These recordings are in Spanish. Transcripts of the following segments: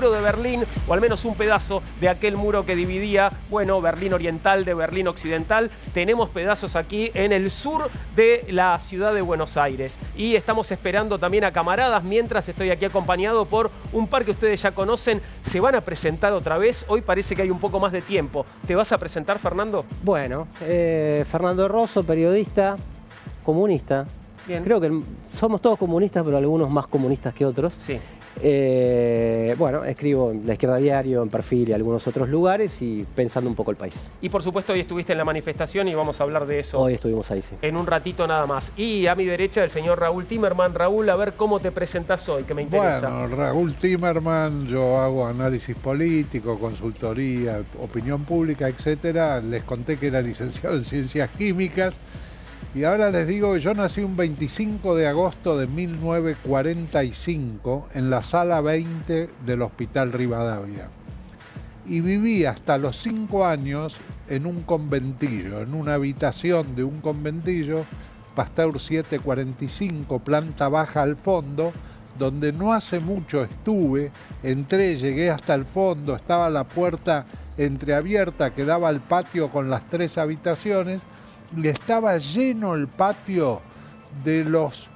muro de Berlín, o al menos un pedazo de aquel muro que dividía, bueno, Berlín Oriental de Berlín Occidental. Tenemos pedazos aquí en el sur de la ciudad de Buenos Aires. Y estamos esperando también a camaradas, mientras estoy aquí acompañado por un par que ustedes ya conocen. Se van a presentar otra vez. Hoy parece que hay un poco más de tiempo. ¿Te vas a presentar, Fernando? Bueno, Fernando Rosso, periodista, comunista. Bien. Creo que somos todos comunistas, pero algunos más comunistas que otros. Sí. Bueno, escribo en La Izquierda Diario, en Perfil y algunos otros lugares y pensando un poco el país. Y por supuesto hoy estuviste en la manifestación y vamos a hablar de eso. Hoy estuvimos ahí, sí. En un ratito nada más. Y a mi derecha el señor Raúl Timerman. Raúl, a ver cómo te presentás hoy, que me interesa. Bueno, Raúl Timerman, yo hago análisis político, consultoría, opinión pública, etcétera. Les conté que era licenciado en Ciencias Químicas. Y ahora les digo que yo nací un 25 de agosto de 1945 en la sala 20 del Hospital Rivadavia. Y viví hasta los 5 años en un conventillo, en una habitación de un conventillo, Pasteur 745, planta baja al fondo, donde no hace mucho estuve, entré, llegué hasta el fondo, estaba la puerta entreabierta que daba al patio con las 3 habitaciones, y estaba lleno el patio de los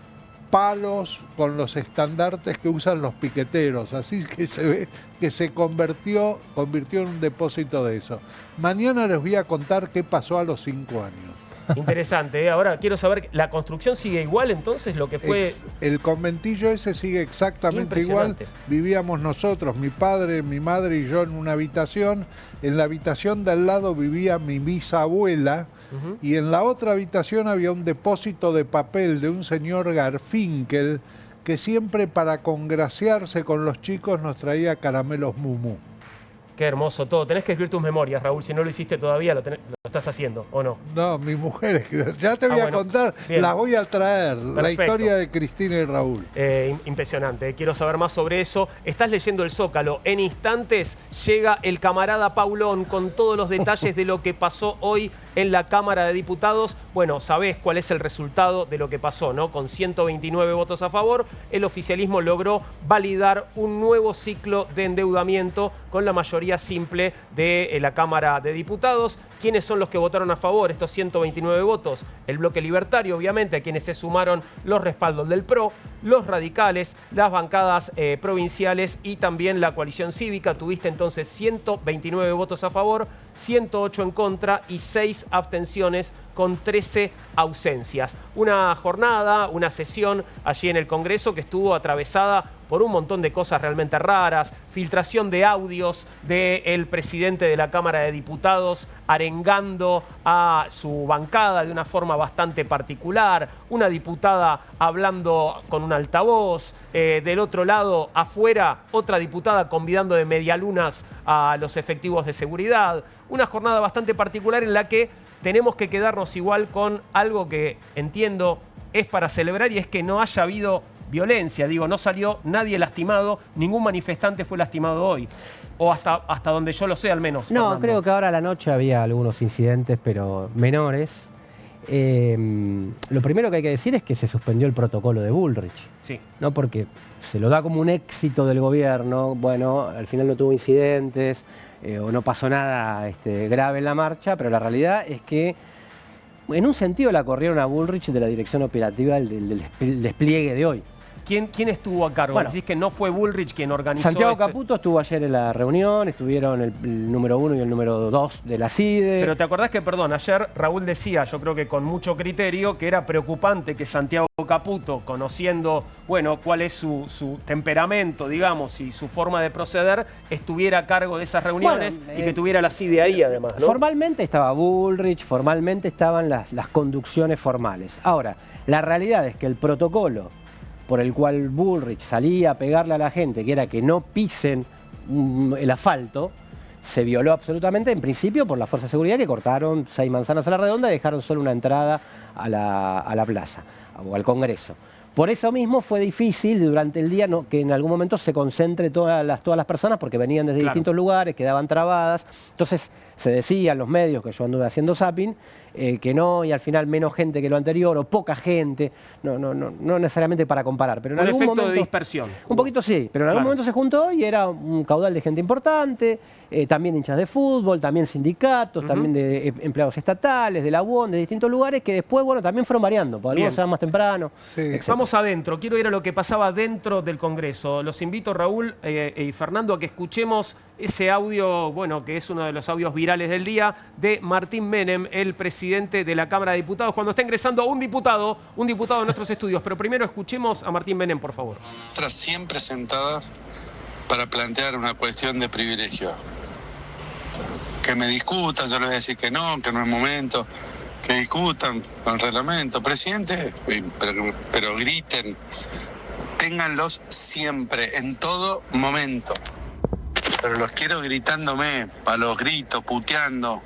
palos con los estandartes que usan los piqueteros, así que se ve que se convirtió en un depósito de eso. Mañana les voy a contar qué pasó a los 5 años. Interesante, ¿eh? Ahora quiero saber, ¿la construcción sigue igual entonces lo que fue? El conventillo ese sigue exactamente igual. Vivíamos nosotros, mi padre, mi madre y yo en una habitación. En la habitación de al lado vivía mi bisabuela. Y en la otra habitación había un depósito de papel de un señor Garfinkel que siempre para congraciarse con los chicos nos traía caramelos Mumu. Qué hermoso todo. Tenés que escribir tus memorias, Raúl. Si no lo hiciste todavía, lo estás haciendo, ¿o no? No, mi mujer, ya te voy a contar, bien. Las voy a traer. Perfecto. La historia de Cristina y Raúl. Impresionante, quiero saber más sobre eso. Estás leyendo El Zócalo. En instantes llega el camarada Paulón con todos los detalles de lo que pasó hoy en la Cámara de Diputados. Bueno, sabés cuál es el resultado de lo que pasó, ¿no? Con 129 votos a favor, el oficialismo logró validar un nuevo ciclo de endeudamiento con la mayoría simple de la Cámara de Diputados. ¿Quiénes son los que votaron a favor estos 129 votos? El Bloque Libertario, obviamente, a quienes se sumaron los respaldos del PRO, los radicales, las bancadas provinciales y también la coalición cívica. Tuviste entonces 129 votos a favor, 108 en contra y 6 abstenciones con 13 ausencias. Una jornada, una sesión allí en el Congreso que estuvo atravesada por un montón de cosas realmente raras, filtración de audios del presidente de la Cámara de Diputados arengando a su bancada de una forma bastante particular, una diputada hablando con un altavoz, del otro lado, afuera, otra diputada convidando de medialunas a los efectivos de seguridad. Una jornada bastante particular en la que tenemos que quedarnos igual con algo que entiendo es para celebrar y es que no haya habido violencia. Digo, no salió nadie lastimado, ningún manifestante fue lastimado hoy. O hasta donde yo lo sé, al menos. No, Fernando. Creo que ahora a la noche había algunos incidentes, pero menores. Lo primero que hay que decir es que se suspendió el protocolo de Bullrich. Sí. ¿No? Porque se lo da como un éxito del gobierno. Bueno, al final no tuvo incidentes o no pasó nada grave en la marcha, pero la realidad es que en un sentido la corrieron a Bullrich de la dirección operativa del despliegue de hoy. ¿Quién estuvo a cargo? Bueno, decís que no fue Bullrich quien organizó. Santiago Caputo estuvo ayer en la reunión, estuvieron el número 1 y el número 2 de la CIDE. Pero te acordás que, perdón, ayer Raúl decía, yo creo que con mucho criterio, que era preocupante que Santiago Caputo, conociendo, bueno, cuál es su temperamento, digamos, y su forma de proceder, estuviera a cargo de esas reuniones y que tuviera la CIDE ahí además, ¿no? Formalmente estaba Bullrich, formalmente estaban las conducciones formales. Ahora, la realidad es que el protocolo por el cual Bullrich salía a pegarle a la gente, que era que no pisen el asfalto, se violó absolutamente, en principio por la Fuerza de Seguridad, que cortaron 6 manzanas a la redonda y dejaron solo una entrada a la plaza o al Congreso. Por eso mismo fue difícil durante el día que en algún momento se concentre todas las personas, porque venían desde distintos lugares, quedaban trabadas. Entonces se decía en los medios, que yo anduve haciendo zapping, que no, y al final menos gente que lo anterior, o poca gente, no necesariamente para comparar, pero en Un algún efecto momento, de dispersión. un poquito sí, pero en algún momento se juntó y era un caudal de gente importante, también hinchas de fútbol, también sindicatos, también de empleados estatales, de la UON, de distintos lugares, que después, bueno, también fueron variando, porque algunos se van más temprano. Sí. Vamos adentro, quiero ir a lo que pasaba dentro del Congreso. Los invito, Raúl y Fernando, a que escuchemos ese audio, bueno, que es uno de los audios virales del día, de Martín Menem, el presidente de la Cámara de Diputados, cuando está ingresando un diputado en nuestros estudios. Pero primero escuchemos a Martín Menem, por favor. Siempre sentada para plantear una cuestión de privilegio. Que me discutan, yo les voy a decir que no es momento, que discutan con el reglamento. Presidente, pero griten, ténganlos siempre, en todo momento. Pero los quiero gritándome, a los gritos, puteando.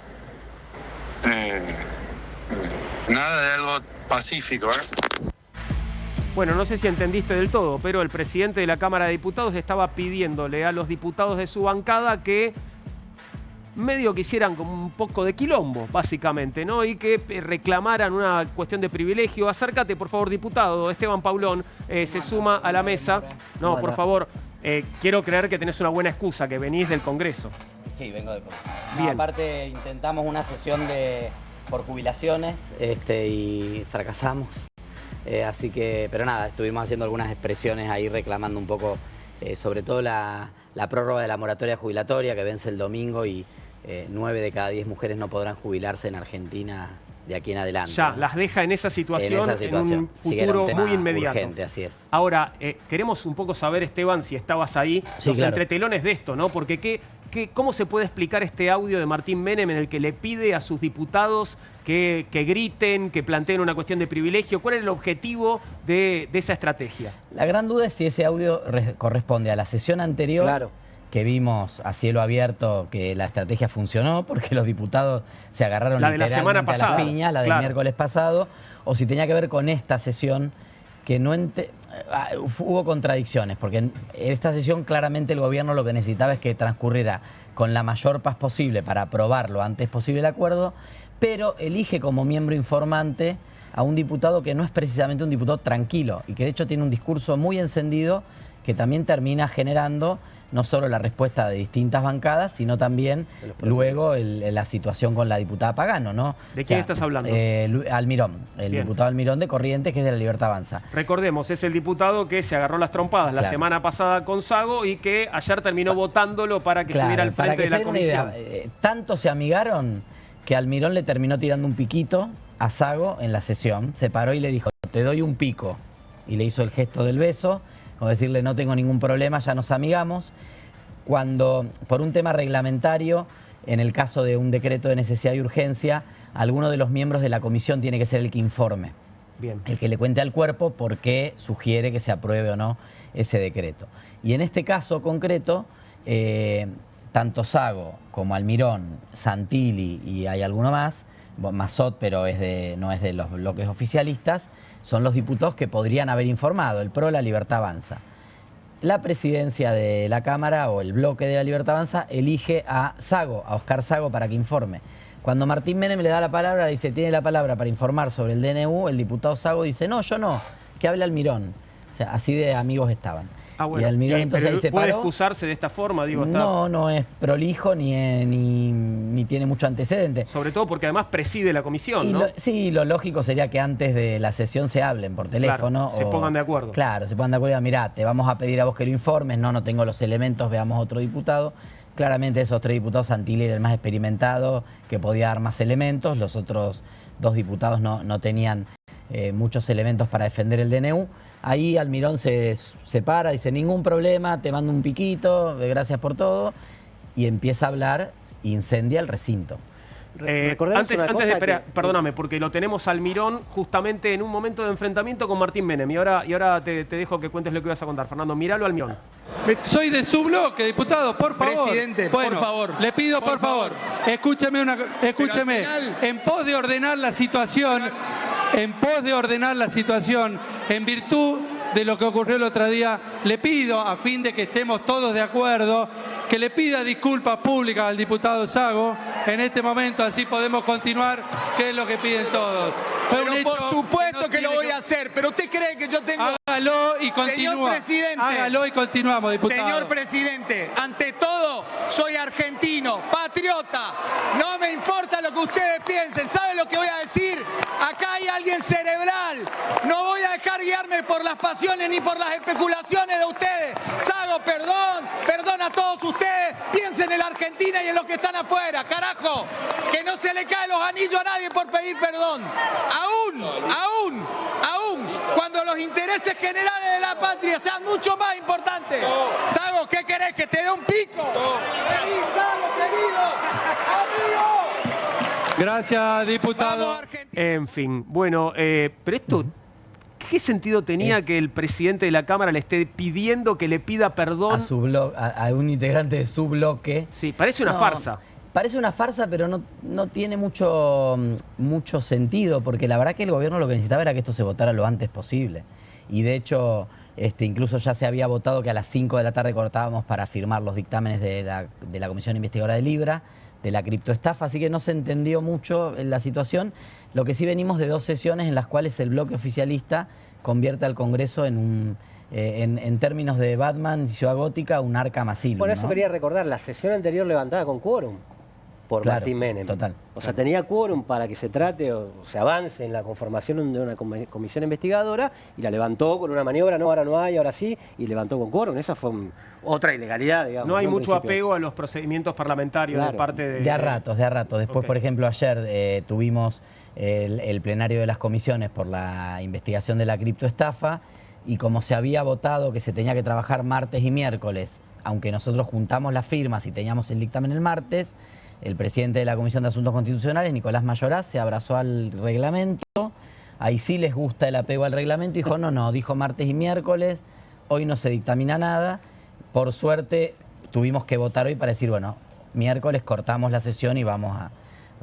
Nada de algo pacífico, Bueno, no sé si entendiste del todo, pero el presidente de la Cámara de Diputados estaba pidiéndole a los diputados de su bancada que medio que hicieran como un poco de quilombo, básicamente, ¿no? Y que reclamaran una cuestión de privilegio. Acércate, por favor, diputado. Esteban Paulón se suma a la mesa. No, por favor, quiero creer que tenés una buena excusa, que venís del Congreso. Sí, vengo del Congreso. Bien. Aparte, intentamos una sesión por jubilaciones y fracasamos. Así que, pero nada, estuvimos haciendo algunas expresiones ahí reclamando un poco, sobre todo la prórroga de la moratoria jubilatoria que vence el domingo y 9 de cada 10 mujeres no podrán jubilarse en Argentina de aquí en adelante. Ya, ¿no? las deja en esa situación, en un Sí, era un futuro tema muy inmediato. urgente, así es. Ahora, queremos un poco saber, Esteban, si estabas ahí, Sí, los claro. entretelones de esto, ¿no? Porque ¿cómo se puede explicar este audio de Martín Menem en el que le pide a sus diputados que griten, que planteen una cuestión de privilegio? ¿Cuál es el objetivo de esa estrategia? La gran duda es si ese audio corresponde a la sesión anterior, Claro. que vimos a cielo abierto que la estrategia funcionó, porque los diputados se agarraron La de la literalmente semana a las pasada, piñas, la del claro. miércoles pasado, o si tenía que ver con esta sesión, que no hubo contradicciones, porque en esta sesión claramente el gobierno lo que necesitaba es que transcurriera con la mayor paz posible para aprobar lo antes posible el acuerdo, pero elige como miembro informante a un diputado que no es precisamente un diputado tranquilo y que de hecho tiene un discurso muy encendido que también termina generando no solo la respuesta de distintas bancadas, sino también luego la situación con la diputada Pagano, ¿no? ¿De quién estás hablando? Almirón, el Bien. diputado Almirón de Corrientes, que es de La Libertad Avanza. Recordemos, es el diputado que se agarró las trompadas la Claro. semana pasada con Sago y que ayer terminó votándolo para que estuviera al para frente que de la se den una comisión. idea, tanto se amigaron que Almirón le terminó tirando un piquito a Sago en la sesión, se paró y le dijo, te doy un pico, y le hizo el gesto del beso, como decirle no tengo ningún problema, ya nos amigamos. Cuando, por un tema reglamentario, en el caso de un decreto de necesidad y urgencia, alguno de los miembros de la comisión tiene que ser el que informe, Bien. el que le cuente al cuerpo por qué sugiere que se apruebe o no ese decreto. Y en este caso concreto, tanto Sago como Almirón, Santilli y hay alguno más, Massot, pero no es de los bloques oficialistas, son los diputados que podrían haber informado, el PRO, la Libertad Avanza. La presidencia de la Cámara o el bloque de la Libertad Avanza elige a Sago, a Oscar Sago, para que informe. Cuando Martín Menem le da la palabra, dice, tiene la palabra para informar sobre el DNU, el diputado Sago dice, no, yo no, que hable Almirón. O sea, así de amigos estaban. Ah, bueno. Y Almirón Pero entonces ahí se ¿puede paró. excusarse de esta forma? Digo, está... No es prolijo ni tiene mucho antecedente. Sobre todo porque además preside la comisión, ¿no? Sí, lo lógico sería que antes de la sesión se hablen por teléfono. Claro, se pongan de acuerdo. Claro, se pongan de acuerdo y digan, mirá, te vamos a pedir a vos que lo informes, no tengo los elementos, veamos otro diputado. Claramente esos 3 diputados, Santilli era el más experimentado, que podía dar más elementos, los otros 2 diputados no tenían muchos elementos para defender el DNU. Ahí Almirón se para, dice, ningún problema, te mando un piquito, gracias por todo, y empieza a hablar, incendia el recinto. Antes de esperar, perdóname, porque lo tenemos al Almirón justamente en un momento de enfrentamiento con Martín Menem. Y ahora te dejo que cuentes lo que ibas a contar. Fernando, míralo al Almirón. Soy de su bloque, diputado, por favor. Presidente, bueno, por favor. Le pido, por favor, escúcheme. En pos de ordenar la situación, en virtud de lo que ocurrió el otro día, le pido, a fin de que estemos todos de acuerdo, que le pida disculpas públicas al diputado Sago en este momento, así podemos continuar, que es lo que piden todos. Pero por supuesto que lo voy a hacer, pero ¿usted cree que yo tengo...? Hágalo y continúa. Señor presidente. Hágalo y continuamos, diputado. Señor presidente, ante todo, soy argentino, patriota. No me importa lo que ustedes piensen. ¿Saben lo que voy a decir? Acá hay alguien cerebral. No voy a dejar guiarme por las pasiones ni por las especulaciones de ustedes. Sago, perdón a todos ustedes. Piensen en la Argentina y en los que están afuera. Carajo, que no se le caen los anillos a nadie por pedir perdón. Aún, cuando los intereses generales de la patria sean mucho más importantes. Sago, ¿qué querés? ¿Que te dé un pico? Vení, Sago, querido, amigo. Gracias, diputado. Vamos, Argentina. En fin, bueno, pero esto, ¿qué sentido tenía que el presidente de la Cámara le esté pidiendo que le pida perdón? A un integrante de su bloque. Sí, parece una farsa. Parece una farsa, pero no tiene mucho sentido, porque la verdad que el gobierno lo que necesitaba era que esto se votara lo antes posible. Y de hecho, incluso ya se había votado que a las 5 de la tarde cortábamos para firmar los dictámenes de la Comisión Investigadora de Libra, de la criptoestafa, así que no se entendió mucho la situación. Lo que sí venimos de 2 sesiones en las cuales el bloque oficialista convierte al Congreso en en términos de Batman y Ciudad Gótica, un Arkham Asylum. Por eso ¿no? quería recordar, la sesión anterior levantada con quórum por Claro, Martín Menem. total. O sea, tenía quórum para que se trate o se avance en la conformación de una comisión investigadora y la levantó con una maniobra, no, ahora no hay, ahora sí, y levantó con quórum. Esa fue otra ilegalidad, digamos. No hay en mucho principio. apego a los procedimientos parlamentarios Claro. de parte de... De a ratos, de a ratos. Después, Ok. por ejemplo, ayer tuvimos el plenario de las comisiones por la investigación de la criptoestafa y como se había votado que se tenía que trabajar martes y miércoles, aunque nosotros juntamos las firmas y teníamos el dictamen el martes, el presidente de la Comisión de Asuntos Constitucionales, Nicolás Mayoraz, se abrazó al reglamento. Ahí sí les gusta el apego al reglamento. Dijo, no, dijo martes y miércoles, hoy no se dictamina nada. Por suerte tuvimos que votar hoy para decir, bueno, miércoles cortamos la sesión y vamos a...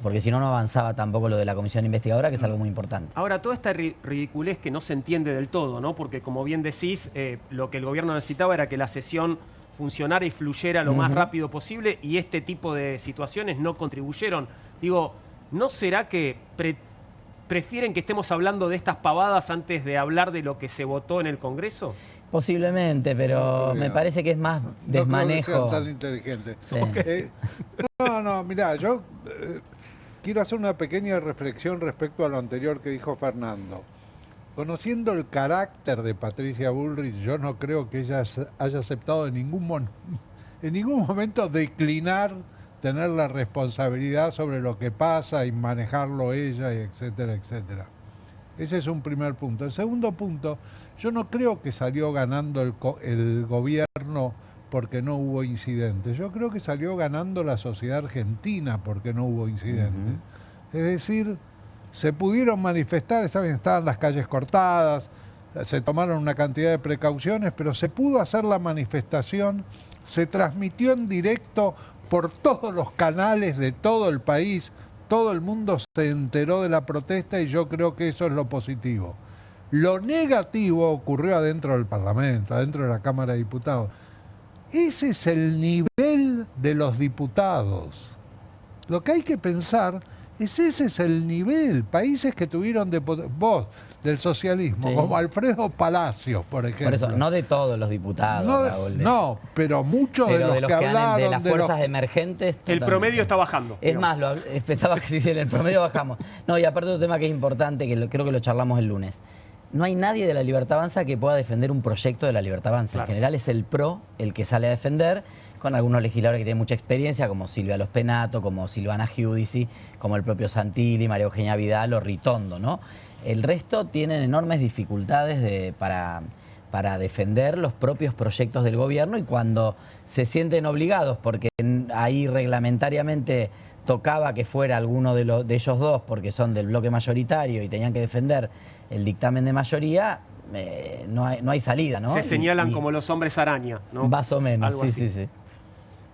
Porque si no, no avanzaba tampoco lo de la comisión investigadora, que es algo muy importante. Ahora, toda esta ridiculez que no se entiende del todo, ¿no? Porque como bien decís, lo que el gobierno necesitaba era que la sesión funcionara y fluyera lo más rápido posible y este tipo de situaciones no contribuyeron. Digo, ¿no será que prefieren que estemos hablando de estas pavadas antes de hablar de lo que se votó en el Congreso? Posiblemente, pero me parece que es más desmanejo. No creo que sean tan inteligentes. Sí. No, mirá, yo quiero hacer una pequeña reflexión respecto a lo anterior que dijo Fernando. Conociendo el carácter de Patricia Bullrich, yo no creo que ella haya aceptado en ningún momento declinar tener la responsabilidad sobre lo que pasa y manejarlo ella, y etcétera, etcétera. Ese es un primer punto. El segundo punto, yo no creo que salió ganando el gobierno porque no hubo incidentes. Yo creo que salió ganando la sociedad argentina porque no hubo incidentes. Es decir, se pudieron manifestar, estaban las calles cortadas, se tomaron una cantidad de precauciones, pero se pudo hacer la manifestación, se transmitió en directo por todos los canales de todo el país, todo el mundo se enteró de la protesta y yo creo que eso es lo positivo. Lo negativo ocurrió adentro del Parlamento, adentro de la Cámara de Diputados. Ese es el nivel de los diputados. Lo que hay que pensar es ese es el nivel. Países que tuvieron voz del socialismo, Sí. como Alfredo Palacios, por ejemplo. Por eso, no de todos los diputados, Raúl. No, pero muchos Pero de los que hablaron. de las fuerzas emergentes. El totalmente. promedio está bajando. Es digamos. más, estaba que en el promedio bajamos. No, y aparte otro tema que es importante, que creo que lo charlamos el lunes. No hay nadie de la Libertad Avanza que pueda defender un proyecto de la Libertad Avanza. Claro. En general es el PRO el que sale a defender, con algunos legisladores que tienen mucha experiencia, como Silvia Los Penato, como Silvana Giudici, como el propio Santilli, María Eugenia Vidal o Ritondo, ¿no? El resto tienen enormes dificultades para defender los propios proyectos del gobierno y cuando se sienten obligados, porque ahí reglamentariamente tocaba que fuera alguno de ellos dos porque son del bloque mayoritario y tenían que defender el dictamen de mayoría, no hay salida, ¿no? Se señalan Y como los hombres araña, ¿no? más o menos, Algo sí, así. sí.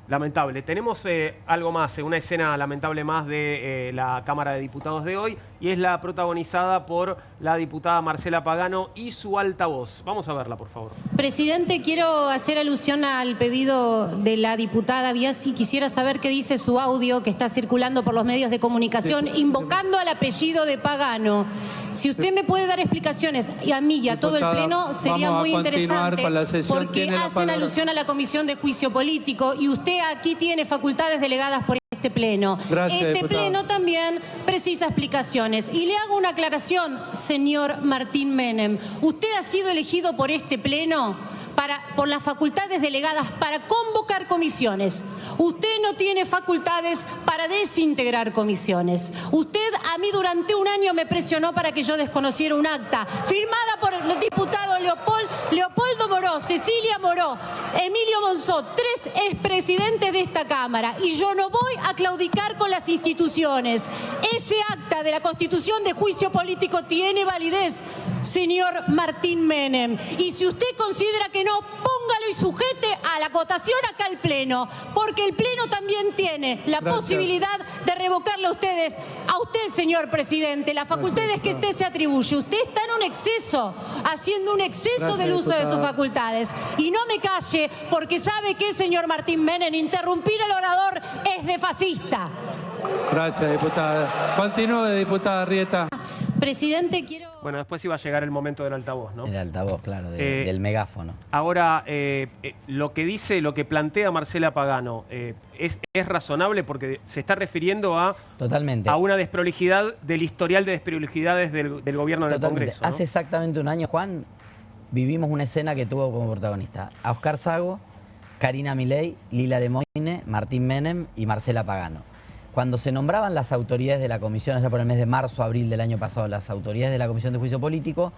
Lamentable. Tenemos algo más, una escena lamentable más de la Cámara de Diputados de hoy, y es la protagonizada por la diputada Marcela Pagano y su altavoz. Vamos a verla, por favor. Presidente, quiero hacer alusión al pedido de la diputada Biasi. Quisiera saber qué dice su audio que está circulando por los medios de comunicación, invocando al apellido de Pagano. Si usted me puede dar explicaciones, y a mí y a todo el Pleno, sería muy interesante, porque hacen alusión a la Comisión de Juicio Político y usted aquí tiene facultades delegadas por este Pleno. Este Pleno también precisa explicaciones. Y le hago una aclaración, señor Martín Menem. Usted ha sido elegido por este Pleno por las facultades delegadas para convocar comisiones. Usted no tiene facultades para desintegrar comisiones. Usted a mí durante un año me presionó para que yo desconociera un acta firmada por el diputado Leopoldo Moró, Cecilia Moró, Emilio Monzó, 3 expresidentes de esta Cámara, y yo no voy a claudicar con las instituciones. Ese acta de la Constitución de Juicio Político tiene validez, señor Martín Menem. Y si usted considera que no, póngalo y sujete a la votación acá al Pleno, porque el Pleno también tiene la posibilidad de revocarle a usted, señor presidente, las facultades que usted se atribuye. Usted está en un exceso, haciendo un exceso del uso de sus facultades. Y no me calle, porque sabe que, señor Martín Menem, interrumpir al orador es de fascista. Gracias, diputada. Continúe, diputada Rieta. Presidente, quiero... Bueno, después iba a llegar el momento del altavoz, ¿no? El altavoz, claro, del megáfono. Ahora, lo que plantea Marcela Pagano, ¿es razonable? Porque se está refiriendo a una desprolijidad del historial de desprolijidades del gobierno en el Congreso, ¿no? Hace exactamente un año, Juan, vivimos una escena que tuvo como protagonista a Oscar Sago, Karina Milei, Lila Lemoine, Martín Menem y Marcela Pagano. Cuando se nombraban las autoridades de la comisión, allá por el mes de marzo, abril del año pasado, las autoridades de la Comisión de Juicio Político,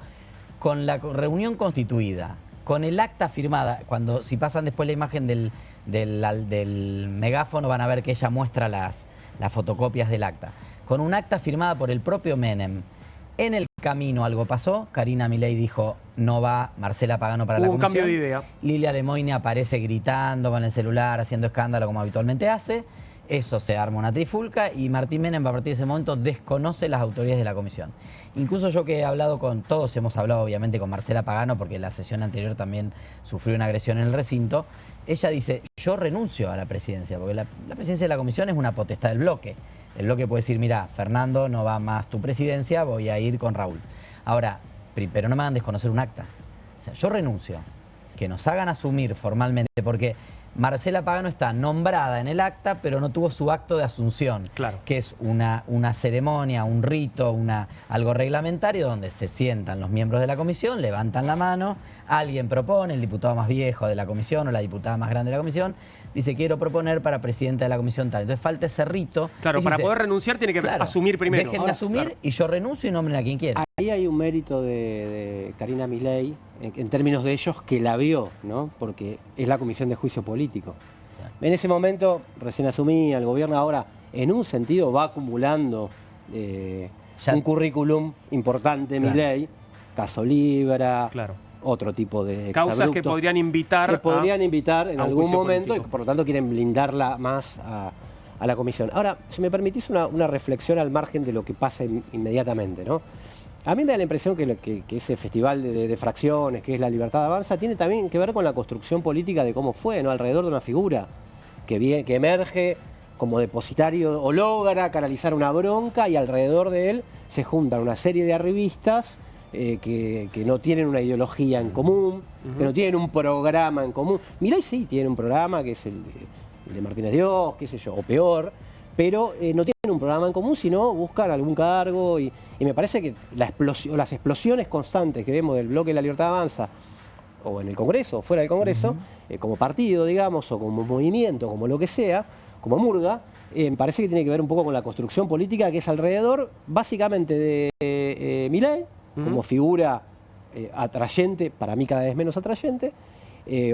con la reunión constituida, con el acta firmada, si pasan después la imagen del megáfono, van a ver que ella muestra las fotocopias del acta, con un acta firmada por el propio Menem. En el camino algo pasó, Karina Milei dijo no va Marcela Pagano para la comisión. Un cambio de idea. Lilia Lemoine aparece gritando con el celular, haciendo escándalo como habitualmente hace. Eso se arma una trifulca y Martín Menem a partir de ese momento desconoce las autoridades de la comisión. Incluso yo que he hablado con todos, hemos hablado obviamente con Marcela Pagano porque la sesión anterior también sufrió una agresión en el recinto. Ella dice, yo renuncio a la presidencia, porque la presidencia de la comisión es una potestad del bloque. El bloque puede decir, mira, Fernando, no va más tu presidencia, voy a ir con Raúl. Ahora, pero no me hagan desconocer un acta. O sea, yo renuncio. Que nos hagan asumir formalmente, porque Marcela Pagano está nombrada en el acta, pero no tuvo su acto de asunción, que es una ceremonia, un rito, algo reglamentario donde se sientan los miembros de la comisión, levantan la mano, alguien propone, el diputado más viejo de la comisión o la diputada más grande de la comisión, dice quiero proponer para presidenta de la comisión tal. Entonces falta ese rito. Claro, para poder renunciar tiene que asumir primero. Dejen de asumir y yo renuncio y nombren a quien quiera. Ahí hay un mérito de Karina Milei en términos de ellos que la vio, ¿no? Porque es la Comisión de Juicio Político. En ese momento, recién asumía el gobierno, ahora en un sentido va acumulando un currículum importante, Milei, caso Libra, otro tipo de causas que podrían invitar en algún momento político. Y por lo tanto quieren blindarla más a la comisión. Ahora, si me permitís una reflexión al margen de lo que pasa inmediatamente, ¿no? A mí me da la impresión que ese festival de fracciones, que es La Libertad Avanza, tiene también que ver con la construcción política de cómo fue, ¿no? Alrededor de una figura que emerge como depositario o logra canalizar una bronca y alrededor de él se juntan una serie de arribistas que no tienen una ideología en común, que no tienen un programa en común. Milei sí tiene un programa que es el de Martínez Dios, qué sé yo, o peor, pero no tienen un programa en común, sino buscan algún cargo y me parece que las explosiones constantes que vemos del bloque de La Libertad Avanza, o en el Congreso, o fuera del Congreso, como partido, digamos, o como movimiento, como lo que sea, como murga, me parece que tiene que ver un poco con la construcción política que es alrededor, básicamente, de Milei, como figura atrayente, para mí cada vez menos atrayente,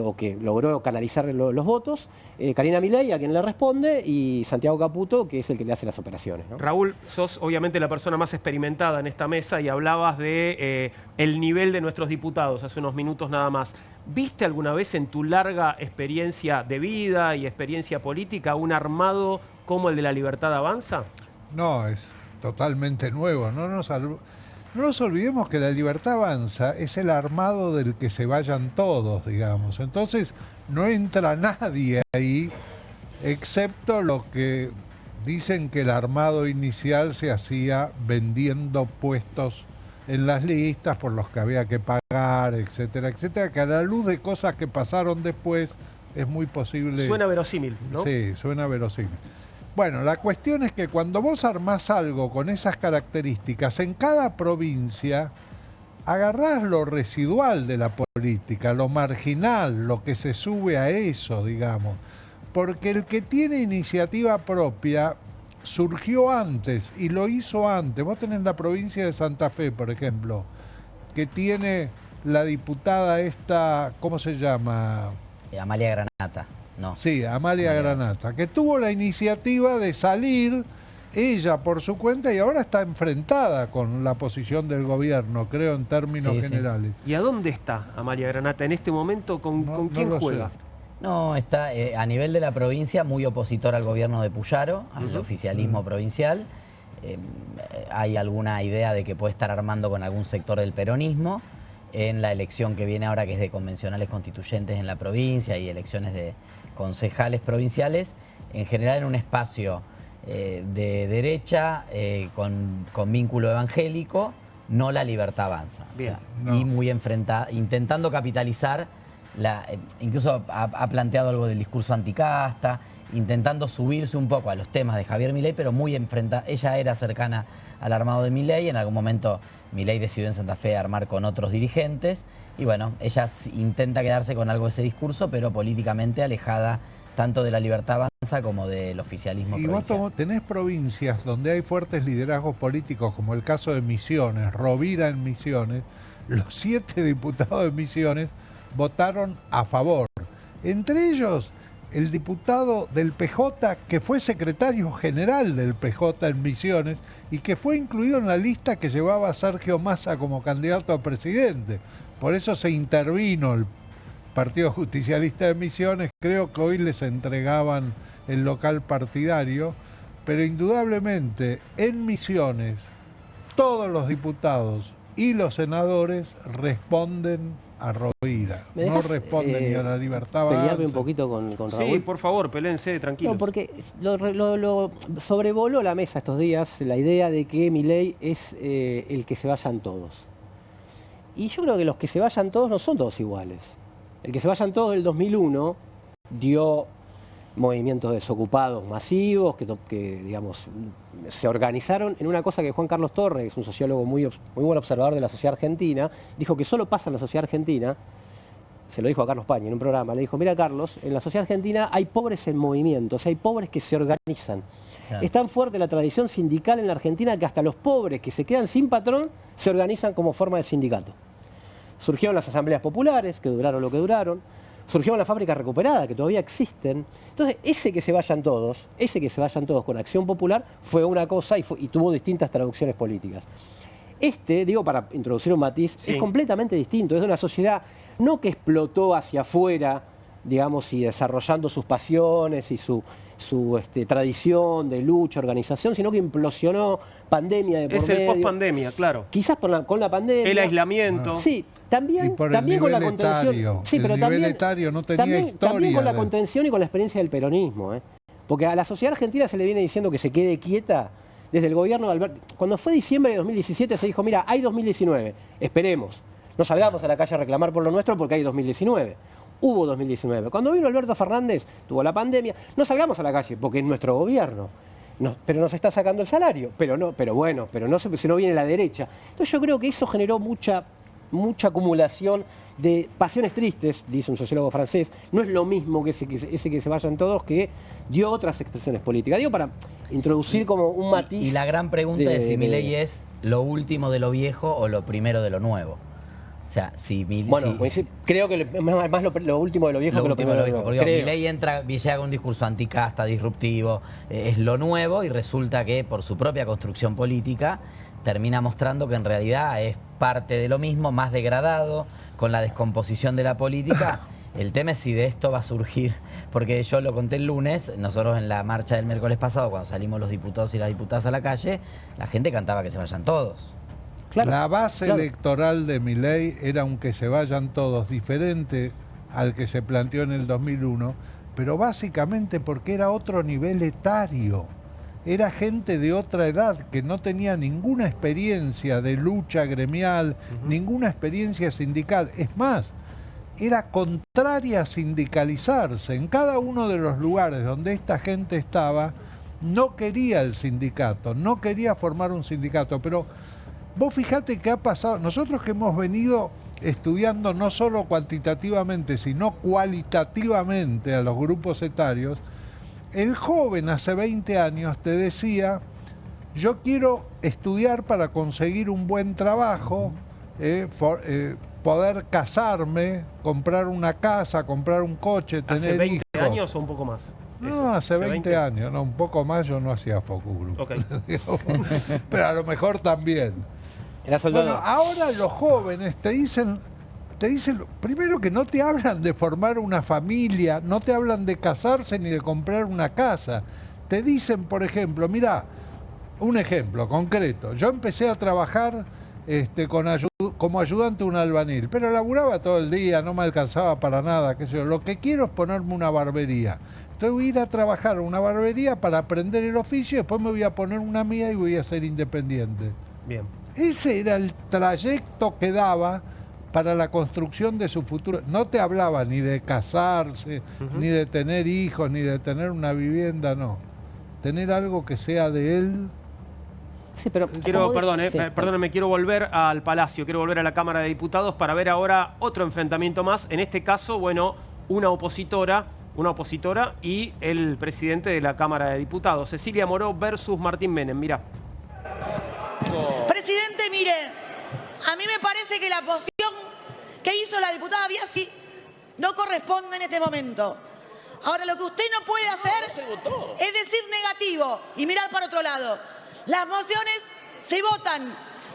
o que logró canalizar los votos, Karina Milei, a quien le responde, y Santiago Caputo, que es el que le hace las operaciones, ¿no? Raúl, sos obviamente la persona más experimentada en esta mesa y hablabas de el nivel de nuestros diputados hace unos minutos nada más. ¿Viste alguna vez en tu larga experiencia de vida y experiencia política un armado como el de La Libertad Avanza? No, es totalmente nuevo. No nos olvidemos que La Libertad Avanza es el armado del que se vayan todos, digamos. Entonces no entra nadie ahí, excepto lo que dicen que el armado inicial se hacía vendiendo puestos en las listas por los que había que pagar, etcétera, etcétera, que a la luz de cosas que pasaron después es muy posible... Suena verosímil, ¿no? Sí, suena verosímil. Bueno, la cuestión es que cuando vos armás algo con esas características, en cada provincia agarrás lo residual de la política, lo marginal, lo que se sube a eso, digamos. Porque el que tiene iniciativa propia surgió antes y lo hizo antes. Vos tenés la provincia de Santa Fe, por ejemplo, que tiene la diputada esta, ¿cómo se llama? Amalia Granata, no. Sí, Amalia Granata, que tuvo la iniciativa de salir ella por su cuenta y ahora está enfrentada con la posición del gobierno, creo, en términos generales. ¿Y a dónde está Amalia Granata en este momento? ¿Con quién juega? No, está a nivel de la provincia muy opositor al gobierno de Puyaro, al oficialismo provincial. Hay alguna idea de que puede estar armando con algún sector del peronismo en la elección que viene ahora, que es de convencionales constituyentes en la provincia y elecciones de concejales provinciales, en general en un espacio de derecha con vínculo evangélico, no La Libertad Avanza. Bien. O sea, y muy enfrentada, intentando capitalizar, incluso ha planteado algo del discurso anticasta, intentando subirse un poco a los temas de Javier Milei, pero muy enfrentada. Ella era cercana al armado de Milei, en algún momento Milei decidió en Santa Fe armar con otros dirigentes, y bueno, ella intenta quedarse con algo de ese discurso, pero políticamente alejada tanto de La Libertad Avanza como del oficialismo provincial. Y vos tenés provincias donde hay fuertes liderazgos políticos, como el caso de Misiones, Rovira en Misiones. Los 7 diputados de Misiones votaron a favor. Entre ellos, el diputado del PJ, que fue secretario general del PJ en Misiones y que fue incluido en la lista que llevaba a Sergio Massa como candidato a presidente. Por eso se intervino el Partido Justicialista de Misiones. Creo que hoy les entregaban el local partidario, pero indudablemente en Misiones todos los diputados y los senadores responden a Rovira. No responden ni a La Libertad Avanza. Pelearme un poquito con Raúl. Sí, por favor, peléense, tranquilos. No, porque lo sobrevoló la mesa estos días la idea de que Milei es el que se vayan todos. Y yo creo que los que se vayan todos no son todos iguales. El que se vayan todos del 2001 dio movimientos desocupados masivos que digamos, se organizaron en una cosa que Juan Carlos Torres, que es un sociólogo muy buen observador de la sociedad argentina, dijo que solo pasa en la sociedad argentina. Se lo dijo a Carlos Pañi en un programa, le dijo: mira, Carlos, en la sociedad argentina hay pobres en movimiento, o sea, hay pobres que se organizan. Claro. Es tan fuerte la tradición sindical en la Argentina que hasta los pobres que se quedan sin patrón se organizan como forma de sindicato. Surgieron las asambleas populares, que duraron lo que duraron. Surgieron las fábricas recuperadas, que todavía existen. Entonces, ese que se vayan todos con Acción Popular, fue una cosa y tuvo distintas traducciones políticas. Digo, para introducir un matiz, es completamente distinto. Es de una sociedad no que explotó hacia afuera, digamos, y desarrollando sus pasiones y su tradición de lucha, organización, sino que implosionó, pandemia de por medio. Es el post-pandemia, claro. Quizás con la pandemia. El aislamiento. Sí, también con la contención. Sí, pero también con la contención y con la experiencia del peronismo. Porque a la sociedad argentina se le viene diciendo que se quede quieta desde el gobierno de Alberto. Cuando fue diciembre de 2017 se dijo: mira, hay 2019, esperemos. No salgamos a la calle a reclamar por lo nuestro porque hay 2019. Hubo 2019. Cuando vino Alberto Fernández, tuvo la pandemia, no salgamos a la calle porque es nuestro gobierno. Pero nos está sacando el salario. Pero no si no viene la derecha. Entonces yo creo que eso generó mucha acumulación de pasiones tristes, dice un sociólogo francés. No es lo mismo que ese que se vayan todos, que dio otras expresiones políticas. Digo, para introducir como un matiz. Y la gran pregunta es si Milei es lo último de lo viejo o lo primero de lo nuevo. O sea, si Bueno, creo que es más lo último de lo viejo que lo primero de lo viejo. Porque Milei entra, llega con un discurso anticasta, disruptivo, es lo nuevo y resulta que por su propia construcción política termina mostrando que en realidad es parte de lo mismo, más degradado, con la descomposición de la política. El tema es si de esto va a surgir, porque yo lo conté el lunes, nosotros en la marcha del miércoles pasado, cuando salimos los diputados y las diputadas a la calle, la gente cantaba que se vayan todos. Claro, la base electoral de Milei era, aunque se vayan todos, diferente al que se planteó en el 2001, pero básicamente porque era otro nivel etario. Era gente de otra edad que no tenía ninguna experiencia de lucha gremial, ninguna experiencia sindical. Es más, era contraria a sindicalizarse. En cada uno de los lugares donde esta gente estaba, no quería el sindicato, no quería formar un sindicato, pero... Vos fijate que ha pasado, nosotros que hemos venido estudiando no solo cuantitativamente, sino cualitativamente a los grupos etarios, el joven hace 20 años te decía, yo quiero estudiar para conseguir un buen trabajo, poder casarme, comprar una casa, comprar un coche, tener hijos. ¿Hace 20 años o un poco más? No, hace 20 años, no, un poco más yo no hacía focus group. Okay. Pero a lo mejor también. Era soldado. Bueno, ahora los jóvenes te dicen, primero que no te hablan de formar una familia, no te hablan de casarse ni de comprar una casa. Te dicen, por ejemplo, mira, un ejemplo concreto. Yo empecé a trabajar como ayudante de un albañil, pero laburaba todo el día, no me alcanzaba para nada, qué sé yo. Lo que quiero es ponerme una barbería. Entonces voy a ir a trabajar a una barbería para aprender el oficio y después me voy a poner una mía y voy a ser independiente. Bien. Ese era el trayecto que daba para la construcción de su futuro. No te hablaba ni de casarse, ni de tener hijos, ni de tener una vivienda, no. Tener algo que sea de él. Sí, pero perdóneme, quiero volver al Palacio, quiero volver a la Cámara de Diputados para ver ahora otro enfrentamiento más. En este caso, bueno, una opositora y el presidente de la Cámara de Diputados, Cecilia Moró versus Martín Menem. Mirá. Presidente, mire, a mí me parece que la posición que hizo la diputada Biasi no corresponde en este momento. Ahora, lo que usted no puede hacer es decir negativo y mirar para otro lado. Las mociones se votan,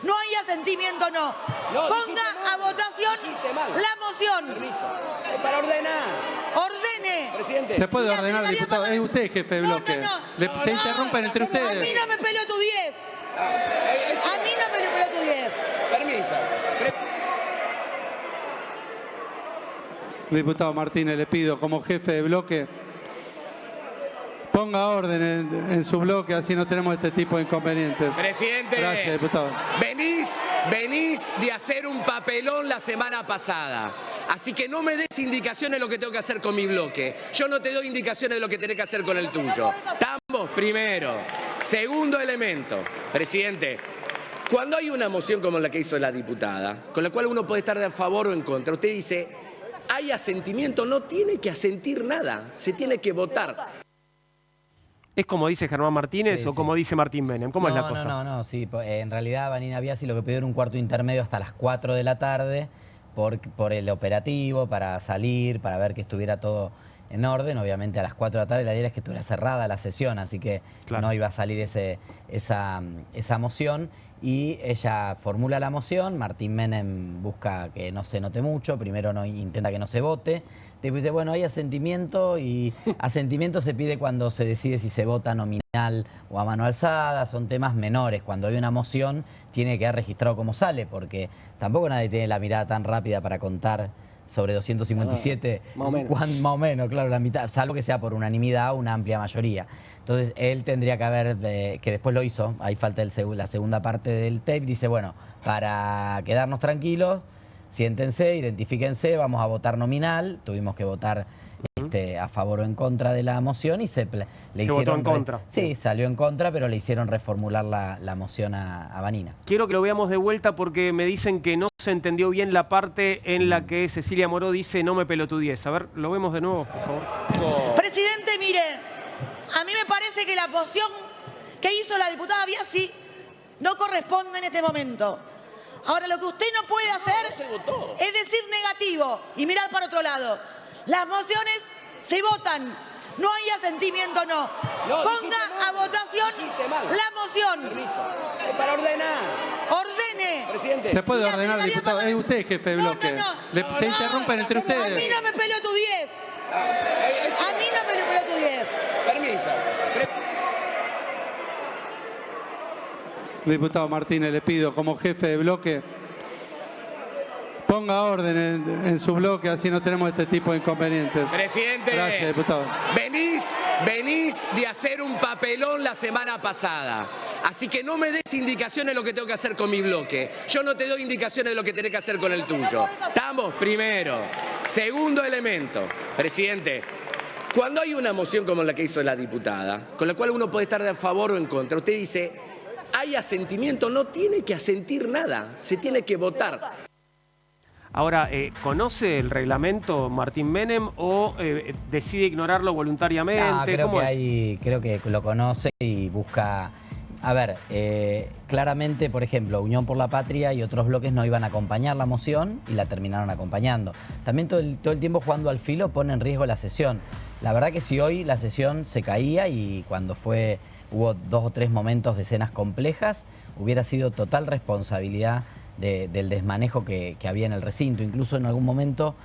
no hay asentimiento, no. Ponga a votación la moción. Permiso. Para ordenar. Ordene. Presidente. Se puede ordenar, diputado. Es usted jefe de bloque. Se interrumpen entre ustedes. A mí no me peleó tu 10. A mí no me peleó tu 10. Permiso. Diputado Martínez, le pido, como jefe de bloque, ponga orden en su bloque, así no tenemos este tipo de inconvenientes. Presidente, gracias, diputado. Venís de hacer un papelón la semana pasada. Así que no me des indicaciones de lo que tengo que hacer con mi bloque. Yo no te doy indicaciones de lo que tenés que hacer con el tuyo. Estamos primero. Segundo elemento, presidente. Cuando hay una moción como la que hizo la diputada, con la cual uno puede estar a favor o en contra, usted dice, hay asentimiento, no tiene que asentir nada, se tiene que votar. ¿Es como dice Germán Martínez o como dice Martín Menem? ¿Cómo es la cosa? No, sí. En realidad Vanina Biasi lo que pidió era un cuarto intermedio hasta las 4 de la tarde por el operativo, para salir, para ver que estuviera todo en orden. Obviamente a las 4 de la tarde la idea es que estuviera cerrada la sesión, así que no iba a salir esa moción. Y ella formula la moción, Martín Menem busca que no se note mucho, primero intenta que no se vote, después dice, bueno, hay asentimiento, y asentimiento se pide cuando se decide si se vota nominal o a mano alzada, son temas menores. Cuando hay una moción tiene que quedar registrado cómo sale, porque tampoco nadie tiene la mirada tan rápida para contar sobre 257, más o menos, claro, la mitad, salvo que sea por unanimidad o una amplia mayoría. Entonces él tendría que haber, que después lo hizo, ahí falta la segunda parte del tape, dice, bueno, para quedarnos tranquilos, siéntense, identifíquense, vamos a votar nominal, tuvimos que votar a favor o en contra de la moción y le hicieron... votó en contra. Sí, salió en contra, pero le hicieron reformular la moción a Vanina. Quiero que lo veamos de vuelta porque me dicen que no se entendió bien la parte en la que Cecilia Moró dice no me pelotudies. A ver, lo vemos de nuevo, por favor. Presidente, mire, a mí me parece que la posición que hizo la diputada Biasi no corresponde en este momento. Ahora, lo que usted no puede hacer es decir negativo y mirar para otro lado. Las mociones se votan. No hay asentimiento, no. Ponga a votación la moción. Es para ordenar. Ordene. Presidente. Se puede Y la ordenar, Secretaría diputado. Es usted jefe de bloque. Se interrumpen entre A mí ustedes. no me peleó tu 10. A mí no me peleó tu 10. Permiso. Diputado Martínez, le pido como jefe de bloque, ponga orden en su bloque, así no tenemos este tipo de inconvenientes. Presidente. Gracias, diputado. Venís de hacer un papelón la semana pasada. Así que no me des indicaciones de lo que tengo que hacer con mi bloque. Yo no te doy indicaciones de lo que tenés que hacer con el tuyo. ¿Estamos? Primero. Segundo elemento. Presidente, cuando hay una moción como la que hizo la diputada, con la cual uno puede estar de a favor o en contra, usted dice, hay asentimiento, no tiene que asentir nada, se tiene que votar. Ahora, ¿conoce el reglamento Martín Menem o decide ignorarlo voluntariamente? No, creo ¿Cómo es? creo que lo conoce y busca... A ver, claramente, por ejemplo, Unión por la Patria y otros bloques no iban a acompañar la moción y la terminaron acompañando. También todo el tiempo jugando al filo pone en riesgo la sesión. La verdad que si hoy la sesión se caía y cuando hubo 2 o 3 momentos de escenas complejas, hubiera sido total responsabilidad del desmanejo que había en el recinto. Incluso en algún momento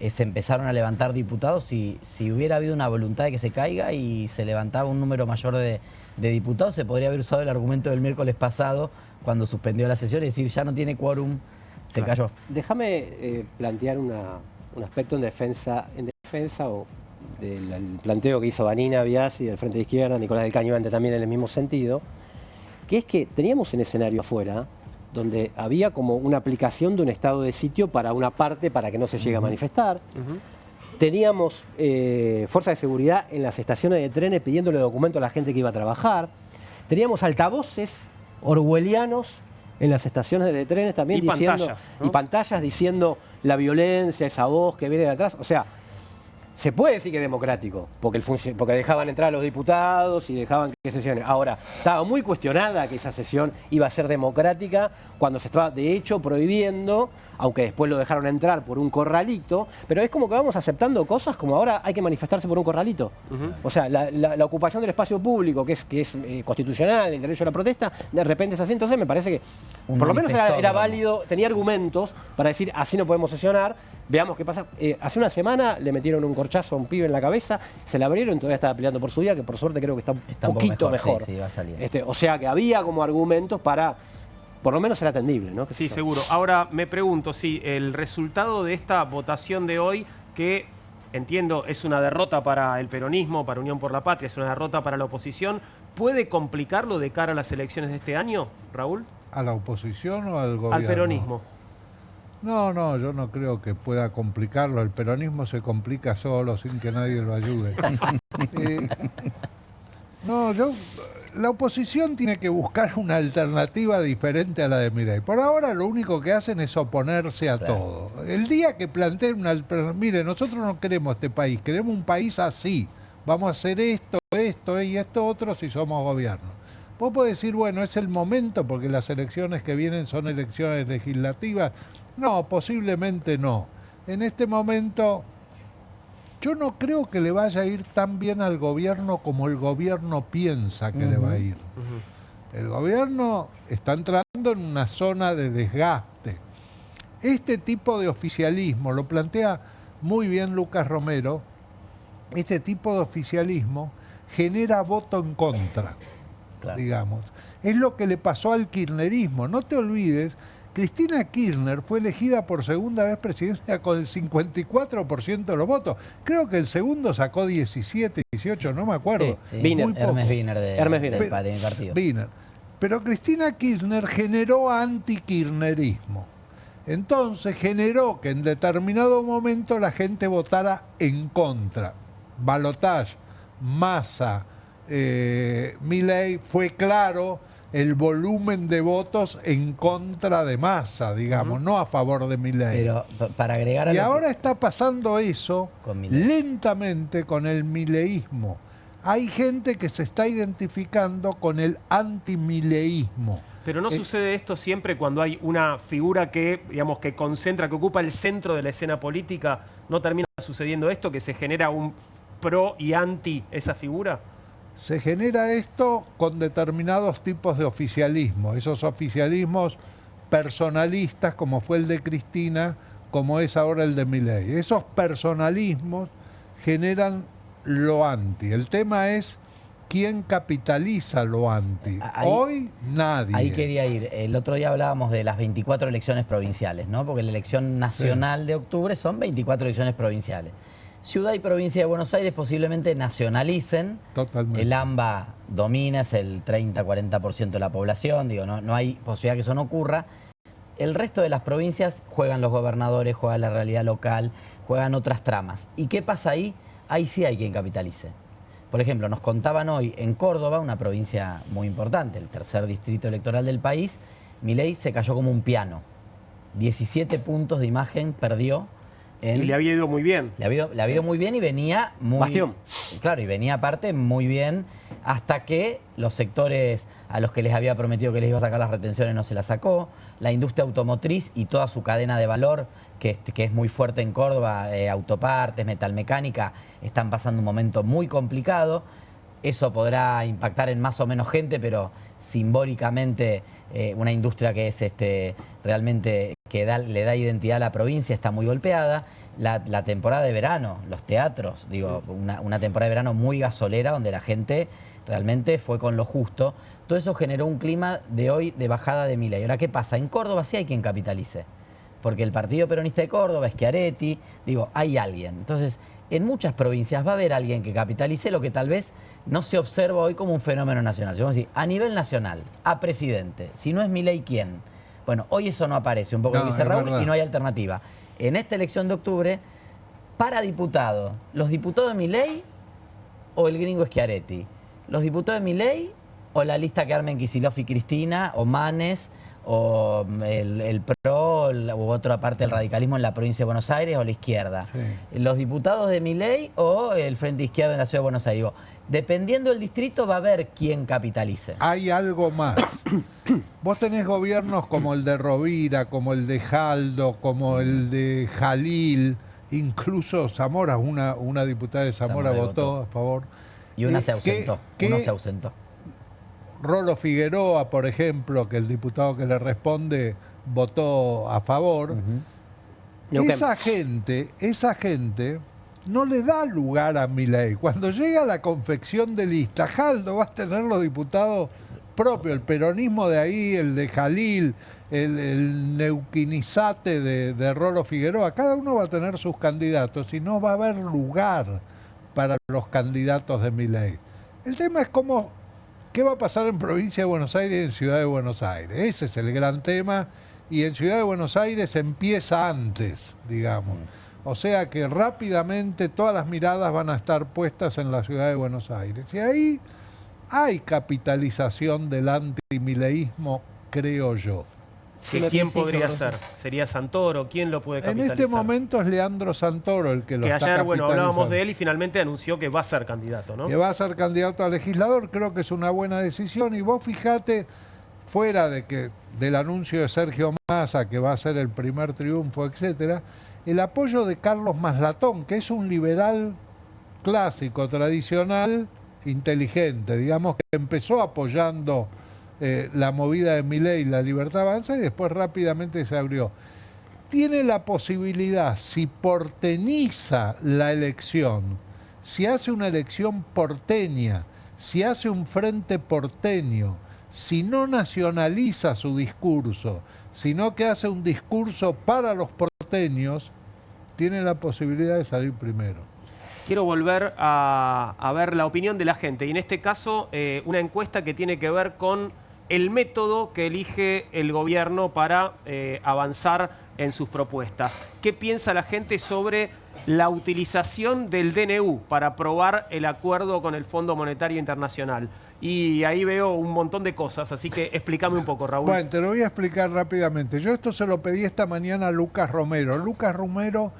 se empezaron a levantar diputados y si hubiera habido una voluntad de que se caiga y se levantaba un número mayor de diputados, se podría haber usado el argumento del miércoles pasado cuando suspendió la sesión y decir ya no tiene quórum, se cayó. Déjame plantear un aspecto en defensa o del planteo que hizo Vanina Biasi del Frente de Izquierda, Nicolás del Caño antes también en el mismo sentido, que es que teníamos un escenario afuera donde había como una aplicación de un estado de sitio para una parte para que no se llegue a manifestar. Teníamos fuerzas de seguridad en las estaciones de trenes pidiéndole documentos a la gente que iba a trabajar. Teníamos altavoces orwellianos en las estaciones de trenes también diciendo... Pantallas, ¿no? Y pantallas diciendo la violencia, esa voz que viene de atrás. O sea, se puede decir que es democrático, porque dejaban entrar a los diputados y dejaban que sesiones. Ahora, estaba muy cuestionada que esa sesión iba a ser democrática cuando se estaba de hecho prohibiendo, aunque después lo dejaron entrar por un corralito, pero es como que vamos aceptando cosas como ahora hay que manifestarse por un corralito. O sea, la ocupación del espacio público, que es constitucional, el derecho a la protesta, de repente es así. Entonces me parece que por lo menos era válido, tenía argumentos para decir así no podemos sesionar. Veamos qué pasa. Hace una semana le metieron un corchazo a un pibe en la cabeza, se la abrieron y todavía estaba peleando por su vida, que por suerte creo que está un poquito mejor. Sí, va a salir. O sea que había como argumentos para, por lo menos ser atendible, ¿no? Sí, seguro. Ahora me pregunto si el resultado de esta votación de hoy, que entiendo es una derrota para el peronismo, para Unión por la Patria, es una derrota para la oposición, ¿puede complicarlo de cara a las elecciones de este año, Raúl? ¿A la oposición o al gobierno? Al peronismo. No, yo no creo que pueda complicarlo. El peronismo se complica solo sin que nadie lo ayude. La oposición tiene que buscar una alternativa diferente a la de Milei. Por ahora lo único que hacen es oponerse a todo. El día que planteen una alternativa, mire, nosotros no queremos este país, queremos un país así. Vamos a hacer esto y esto otro si somos gobierno. Vos podés decir, bueno, es el momento porque las elecciones que vienen son elecciones legislativas. No, posiblemente no. En este momento, yo no creo que le vaya a ir tan bien al gobierno como el gobierno piensa que le va a ir. El gobierno está entrando en una zona de desgaste. Este tipo de oficialismo, lo plantea muy bien Lucas Romero, este tipo de oficialismo genera voto en contra, digamos. Es lo que le pasó al kirchnerismo. No te olvides, Cristina Kirchner fue elegida por segunda vez presidenta con el 54% de los votos. Creo que el segundo sacó 17, 18, no me acuerdo. Sí. Hermes Wiener del partido. Wiener. Pero Cristina Kirchner generó anti-kirchnerismo. Entonces generó que en determinado momento la gente votara en contra. Balotage, Massa, Milei, fue claro el volumen de votos en contra de Massa, digamos, no a favor de Milei. Pero para agregar y ahora está pasando eso lentamente con el mileísmo. hay gente que se está identificando con el antimileísmo. Pero no sucede esto siempre cuando hay una figura que, digamos, que concentra, que ocupa el centro de la escena política. ¿No termina sucediendo esto, que se genera un pro y anti esa figura? Se genera esto con determinados tipos de oficialismo, esos oficialismos personalistas como fue el de Cristina, como es ahora el de Milei. Esos personalismos generan lo anti. El tema es quién capitaliza lo anti. Hoy nadie. Ahí quería ir. El otro día hablábamos de las 24 elecciones provinciales, ¿no? Porque la elección nacional de octubre son 24 elecciones provinciales. Ciudad y provincia de Buenos Aires posiblemente nacionalicen. Totalmente. El AMBA domina, es el 30-40% de la población. Digo, no hay posibilidad que eso no ocurra. El resto de las provincias juegan los gobernadores, juegan la realidad local, juegan otras tramas. ¿Y qué pasa ahí? Ahí sí hay quien capitalice. Por ejemplo, nos contaban hoy en Córdoba, una provincia muy importante, el tercer distrito electoral del país, Milei se cayó como un piano. 17 puntos de imagen perdió. Y le había ido muy bien. Le había ido muy bien y venía muy... Bastión. Claro, y venía aparte muy bien hasta que los sectores a los que les había prometido que les iba a sacar las retenciones no se las sacó. La industria automotriz y toda su cadena de valor, que es muy fuerte en Córdoba, autopartes, metalmecánica, están pasando un momento muy complicado. Eso podrá impactar en más o menos gente, pero simbólicamente una industria que es realmente que le da identidad a la provincia está muy golpeada. La temporada de verano, los teatros, digo, una temporada de verano muy gasolera donde la gente realmente fue con lo justo. Todo eso generó un clima de hoy de bajada de Milei. Ahora, ¿qué pasa? En Córdoba sí hay quien capitalice, porque el Partido Peronista de Córdoba, Schiaretti, digo, hay alguien. Entonces, en muchas provincias va a haber alguien que capitalice lo que tal vez no se observa hoy como un fenómeno nacional. Vamos a decir, a nivel nacional, a presidente, si no es Milei, ¿quién? Bueno, hoy eso no aparece, un poco lo que dice Raúl, y no hay alternativa. En esta elección de octubre, para diputado, ¿los diputados de Milei o el gringo Schiaretti? ¿Los diputados de Milei o la lista que armen Kicillof y Cristina, o Manes, o el PRO, u otra parte del radicalismo en la provincia de Buenos Aires, o la izquierda? Sí. ¿Los diputados de Milei o el Frente Izquierdo en la Ciudad de Buenos Aires? Digo, dependiendo del distrito va a haber quién capitalice. Hay algo más. Vos tenés gobiernos como el de Rovira, como el de Jaldo, como el de Jalil, incluso Zamora, una diputada de Zamora votó a favor. Y una se ausentó, uno se ausentó. Rolo Figueroa, por ejemplo, que el diputado que le responde votó a favor. Esa gente no le da lugar a Milei. Cuando llega la confección de lista, Jaldo va a tener los diputados propios, el peronismo de ahí, el de Jalil, el neuquinizate de Rolo Figueroa. Cada uno va a tener sus candidatos y no va a haber lugar para los candidatos de Milei. El tema es qué va a pasar en provincia de Buenos Aires y en Ciudad de Buenos Aires. Ese es el gran tema, y en Ciudad de Buenos Aires empieza antes, digamos. O sea que rápidamente todas las miradas van a estar puestas en la Ciudad de Buenos Aires. Y ahí hay capitalización del antimileísmo, creo yo. ¿Quién podría ser? ¿Sería Santoro? ¿Quién lo puede capitalizar? En este momento es Leandro Santoro el que lo está ayer, capitalizando. hablábamos de él y finalmente anunció que va a ser candidato, ¿no? Que va a ser candidato a legislador, creo que es una buena decisión. Y vos fijate, fuera del anuncio de Sergio Massa, que va a ser el primer triunfo, etcétera, el apoyo de Carlos Maslatón, que es un liberal clásico, tradicional, inteligente, digamos, que empezó apoyando la movida de Milei, la Libertad Avanza, y después rápidamente se abrió. Tiene la posibilidad, si porteñiza la elección, si hace una elección porteña, si hace un frente porteño, si no nacionaliza su discurso, sino que hace un discurso para los porteños, tiene la posibilidad de salir primero. Quiero volver a ver la opinión de la gente, y en este caso una encuesta que tiene que ver con el método que elige el gobierno para avanzar en sus propuestas. ¿Qué piensa la gente sobre la utilización del DNU para aprobar el acuerdo con el Fondo Monetario Internacional? Y ahí veo un montón de cosas, así que explícame un poco, Raúl. Bueno, te lo voy a explicar rápidamente. Yo esto se lo pedí esta mañana a Lucas Romero. Lucas Romero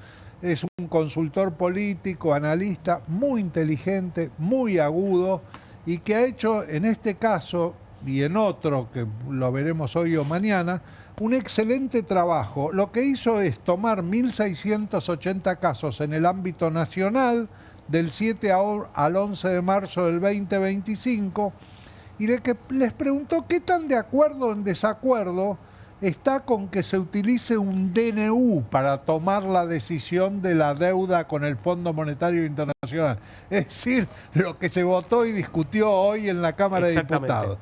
es un consultor político, analista, muy inteligente, muy agudo, y que ha hecho en este caso y en otro, que lo veremos hoy o mañana, un excelente trabajo. Lo que hizo es tomar 1.680 casos en el ámbito nacional, del 7 al 11 de marzo del 2025, y les preguntó qué tan de acuerdo o en desacuerdo está con que se utilice un DNU para tomar la decisión de la deuda con el Fondo Monetario Internacional. Es decir, lo que se votó y discutió hoy en la Cámara de Diputados.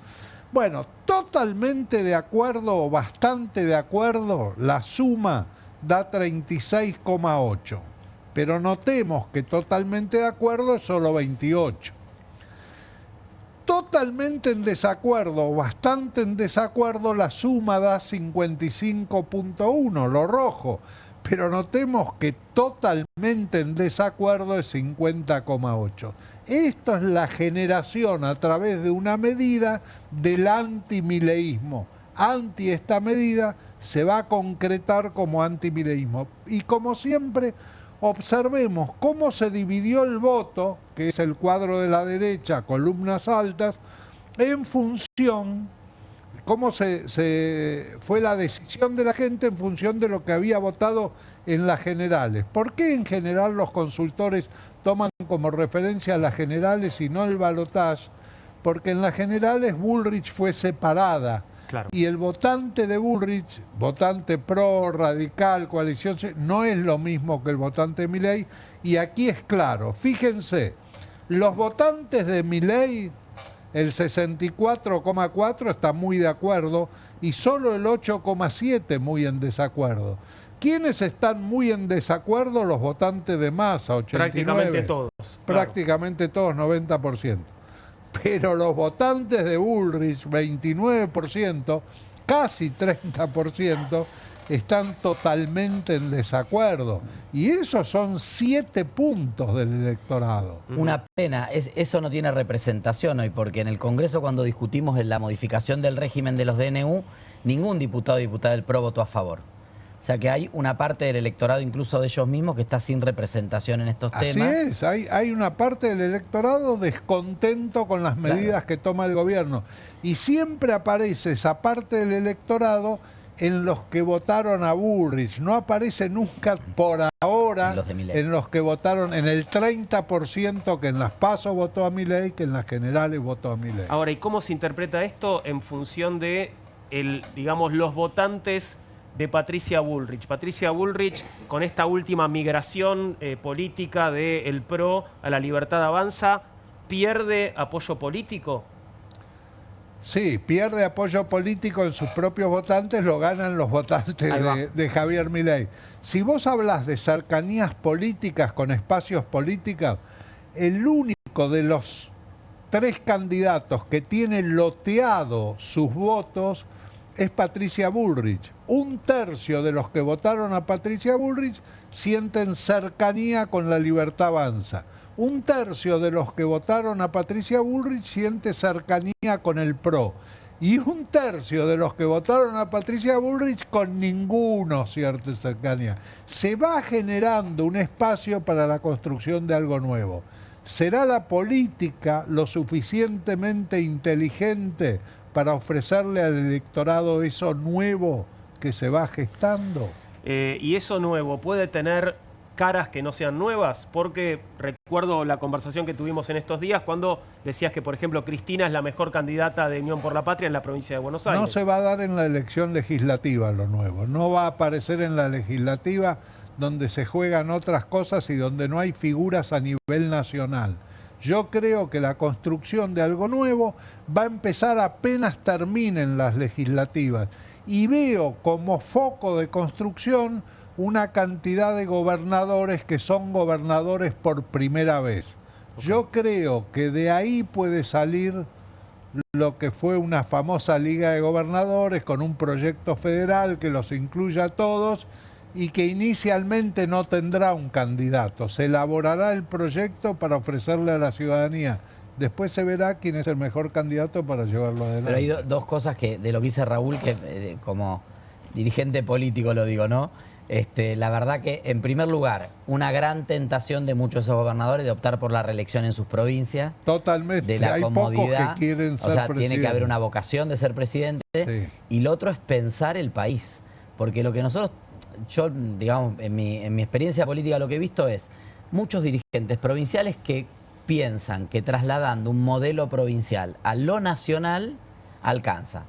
Bueno, totalmente de acuerdo o bastante de acuerdo, la suma da 36,8. Pero notemos que totalmente de acuerdo es solo 28. Totalmente en desacuerdo o bastante en desacuerdo, la suma da 55,1, lo rojo. Pero notemos que totalmente en desacuerdo es 50,8. Esto es la generación a través de una medida del antimileísmo. Anti esta medida se va a concretar como antimileísmo. Y como siempre, observemos cómo se dividió el voto, que es el cuadro de la derecha, columnas altas, en función, cómo fue la decisión de la gente en función de lo que había votado en las generales. ¿Por qué en general los consultores toman como referencia las generales y no el balotaje? Porque en las generales Bullrich fue separada. Claro. Y el votante de Bullrich, votante pro, radical, coalición, no es lo mismo que el votante de Milei. Y aquí es claro, fíjense, los votantes de Milei, el 64,4 está muy de acuerdo y solo el 8,7 muy en desacuerdo. ¿Quiénes están muy en desacuerdo? Los votantes de Massa, 89. Prácticamente todos. Prácticamente todos, 90%. Pero los votantes de Bullrich, 29%, casi 30%, están totalmente en desacuerdo. Y esos son 7 puntos del electorado. Una pena, eso no tiene representación hoy, porque en el Congreso, cuando discutimos la modificación del régimen de los DNU, ningún diputado o diputada del PRO votó a favor. O sea que hay una parte del electorado, incluso de ellos mismos, que está sin representación en estos temas. Así es, hay una parte del electorado descontento con las medidas que toma el gobierno. Y siempre aparece esa parte del electorado en los que votaron a Bullrich. No aparece nunca por ahora en los que votaron, en el 30% que en las PASO votó a Milei, que en las generales votó a Milei. Ahora, ¿y cómo se interpreta esto en función de, digamos, los votantes de Patricia Bullrich? Patricia Bullrich, con esta última migración política del PRO a la Libertad Avanza, ¿pierde apoyo político? Sí, pierde apoyo político en sus propios votantes, lo ganan los votantes de Javier Milei. Si vos hablas de cercanías políticas con espacios políticos, el único de los 3 candidatos que tiene loteado sus votos es Patricia Bullrich. 1/3 de los que votaron a Patricia Bullrich sienten cercanía con la Libertad Avanza. 1/3 de los que votaron a Patricia Bullrich siente cercanía con el PRO. Y 1/3 de los que votaron a Patricia Bullrich con ninguno siente cercanía. Se va generando un espacio para la construcción de algo nuevo. ¿Será la política lo suficientemente inteligente para ofrecerle al electorado eso nuevo que se va gestando? Y eso nuevo puede tener caras que no sean nuevas, porque recuerdo la conversación que tuvimos en estos días cuando decías que, por ejemplo, Cristina es la mejor candidata de Unión por la Patria en la provincia de Buenos Aires. No se va a dar en la elección legislativa lo nuevo, no va a aparecer en la legislativa donde se juegan otras cosas y donde no hay figuras a nivel nacional. Yo creo que la construcción de algo nuevo va a empezar apenas terminen las legislativas y veo como foco de construcción una cantidad de gobernadores que son gobernadores por primera vez. Yo creo que de ahí puede salir lo que fue una famosa liga de gobernadores con un proyecto federal que los incluya a todos y que inicialmente no tendrá un candidato. Se elaborará el proyecto para ofrecerle a la ciudadanía. Después se verá quién es el mejor candidato para llevarlo adelante. Pero hay dos cosas que de lo que dice Raúl, que como dirigente político lo digo, ¿no? La verdad que, en primer lugar, una gran tentación de muchos de esos gobernadores de optar por la reelección en sus provincias. Totalmente. De la Hay comodidad. pocos que quieren ser o sea, presidente. tiene que haber una vocación de ser presidente. Sí. Y lo otro es pensar el país. Porque lo que nosotros, yo, digamos, en mi experiencia política lo que he visto es muchos dirigentes provinciales que piensan que trasladando un modelo provincial a lo nacional alcanza.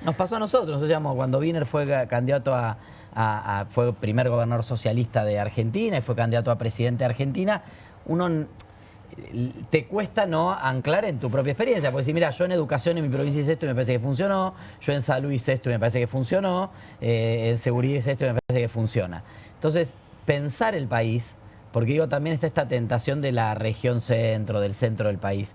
Nos pasó a nosotros, cuando Wiener fue candidato fue primer gobernador socialista de Argentina y fue candidato a presidente de Argentina, te cuesta no anclar en tu propia experiencia, porque si mira, yo en educación en mi provincia hice esto y me parece que funcionó, yo en salud hice esto y me parece que funcionó, en seguridad hice esto y me parece que funciona. Entonces, pensar el país, porque digo, también está esta tentación de la región centro, del centro del país.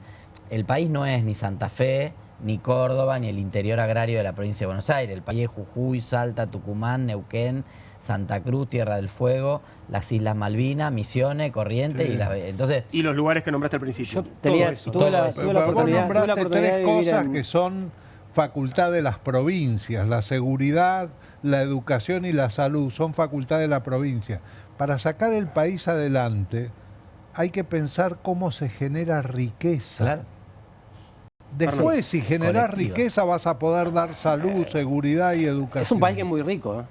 El país no es ni Santa Fe, ni Córdoba, ni el interior agrario de la provincia de Buenos Aires. El país es Jujuy, Salta, Tucumán, Neuquén, Santa Cruz, Tierra del Fuego, las Islas Malvinas, Misiones, Corrientes. Sí. Y los lugares que nombraste al principio. Tuve la oportunidad tres cosas que son facultad de las provincias. La seguridad, la educación y la salud son facultad de la provincia. Para sacar el país adelante hay que pensar cómo se genera riqueza. Claro. Después, si generás riqueza, vas a poder dar salud, seguridad y educación. Es un país que es muy rico, ¿eh?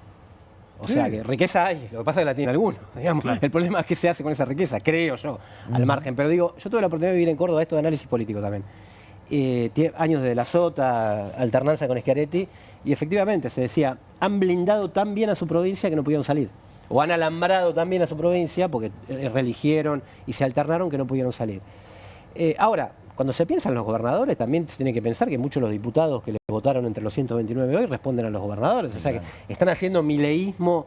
O sea, que riqueza hay, lo que pasa es que la tienen algunos, digamos. Claro. El problema es qué se hace con esa riqueza, creo yo, al margen. Pero digo, yo tuve la oportunidad de vivir en Córdoba, esto de análisis político también. Años de la Sota, alternanza con Schiaretti, y efectivamente se decía, han blindado tan bien a su provincia que no pudieron salir. O han alambrado tan bien a su provincia, porque reeligieron y se alternaron, que no pudieron salir. Ahora, cuando se piensan los gobernadores, también se tiene que pensar que muchos de los diputados que les votaron entre los 129 hoy responden a los gobernadores. O sea que están haciendo mileísmo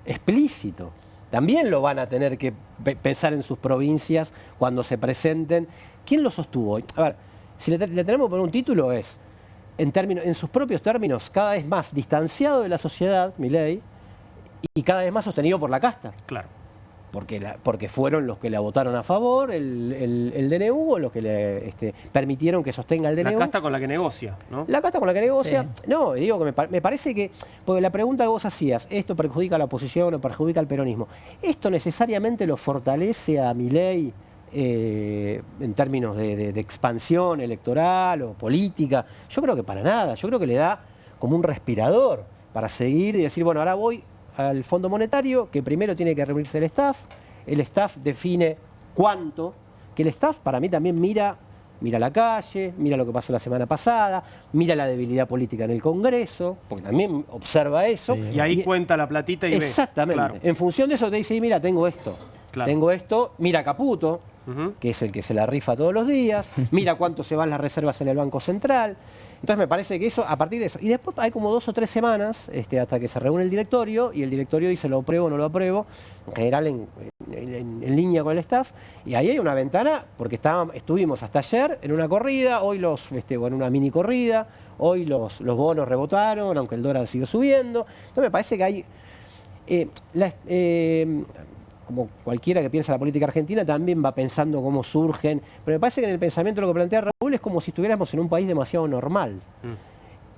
explícito. También lo van a tener que pensar en sus provincias cuando se presenten. ¿Quién lo sostuvo hoy? A ver, si le tenemos que poner un título es, en sus propios términos, cada vez más distanciado de la sociedad, Milei, y cada vez más sostenido por la casta. Claro. Porque fueron los que la votaron a favor, el DNU, o los que le permitieron que sostenga el DNU. La casta con la que negocia, ¿no? La casta con la que negocia. Sí. No, digo que me parece que, porque la pregunta que vos hacías, ¿esto perjudica a la oposición o perjudica al peronismo? ¿Esto necesariamente lo fortalece a Milei en términos de expansión electoral o política? Yo creo que para nada. Yo creo que le da como un respirador para seguir y decir, bueno, ahora voy al Fondo Monetario, que primero tiene que reunirse el staff define cuánto, que el staff para mí también mira la calle, mira lo que pasó la semana pasada, mira la debilidad política en el Congreso, porque también observa eso. Sí. Y ahí cuenta la platita y exactamente. Claro. En función de eso te dice, mira, tengo esto, mira Caputo, que es el que se la rifa todos los días, mira cuánto se van las reservas en el Banco Central. Entonces me parece que eso, a partir de eso, y después hay como 2 o 3 semanas hasta que se reúne el directorio, y el directorio dice lo apruebo o no lo apruebo, en general en línea con el staff, y ahí hay una ventana, porque estuvimos hasta ayer en una corrida, hoy en una mini corrida, hoy los bonos rebotaron, aunque el dólar siguió subiendo. Entonces me parece que hay... como cualquiera que piensa la política argentina, también va pensando cómo surgen. Pero me parece que en el pensamiento lo que plantea Raúl es como si estuviéramos en un país demasiado normal.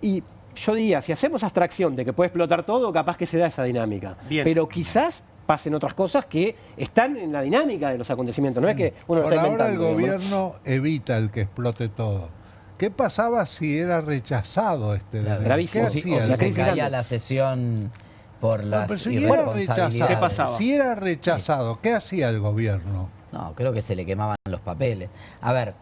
Y yo diría, si hacemos abstracción de que puede explotar todo, capaz que se da esa dinámica. Bien. Pero quizás pasen otras cosas que están en la dinámica de los acontecimientos. No es que uno lo está inventando. Ahora el gobierno evita el que explote todo. ¿Qué pasaba si era rechazado este DNU? Gravísimo. O si se caía la sesión por las irresponsabilidades. ¿Qué pasaba? Si era rechazado, ¿qué hacía el gobierno? No, creo que se le quemaban los papeles. A ver,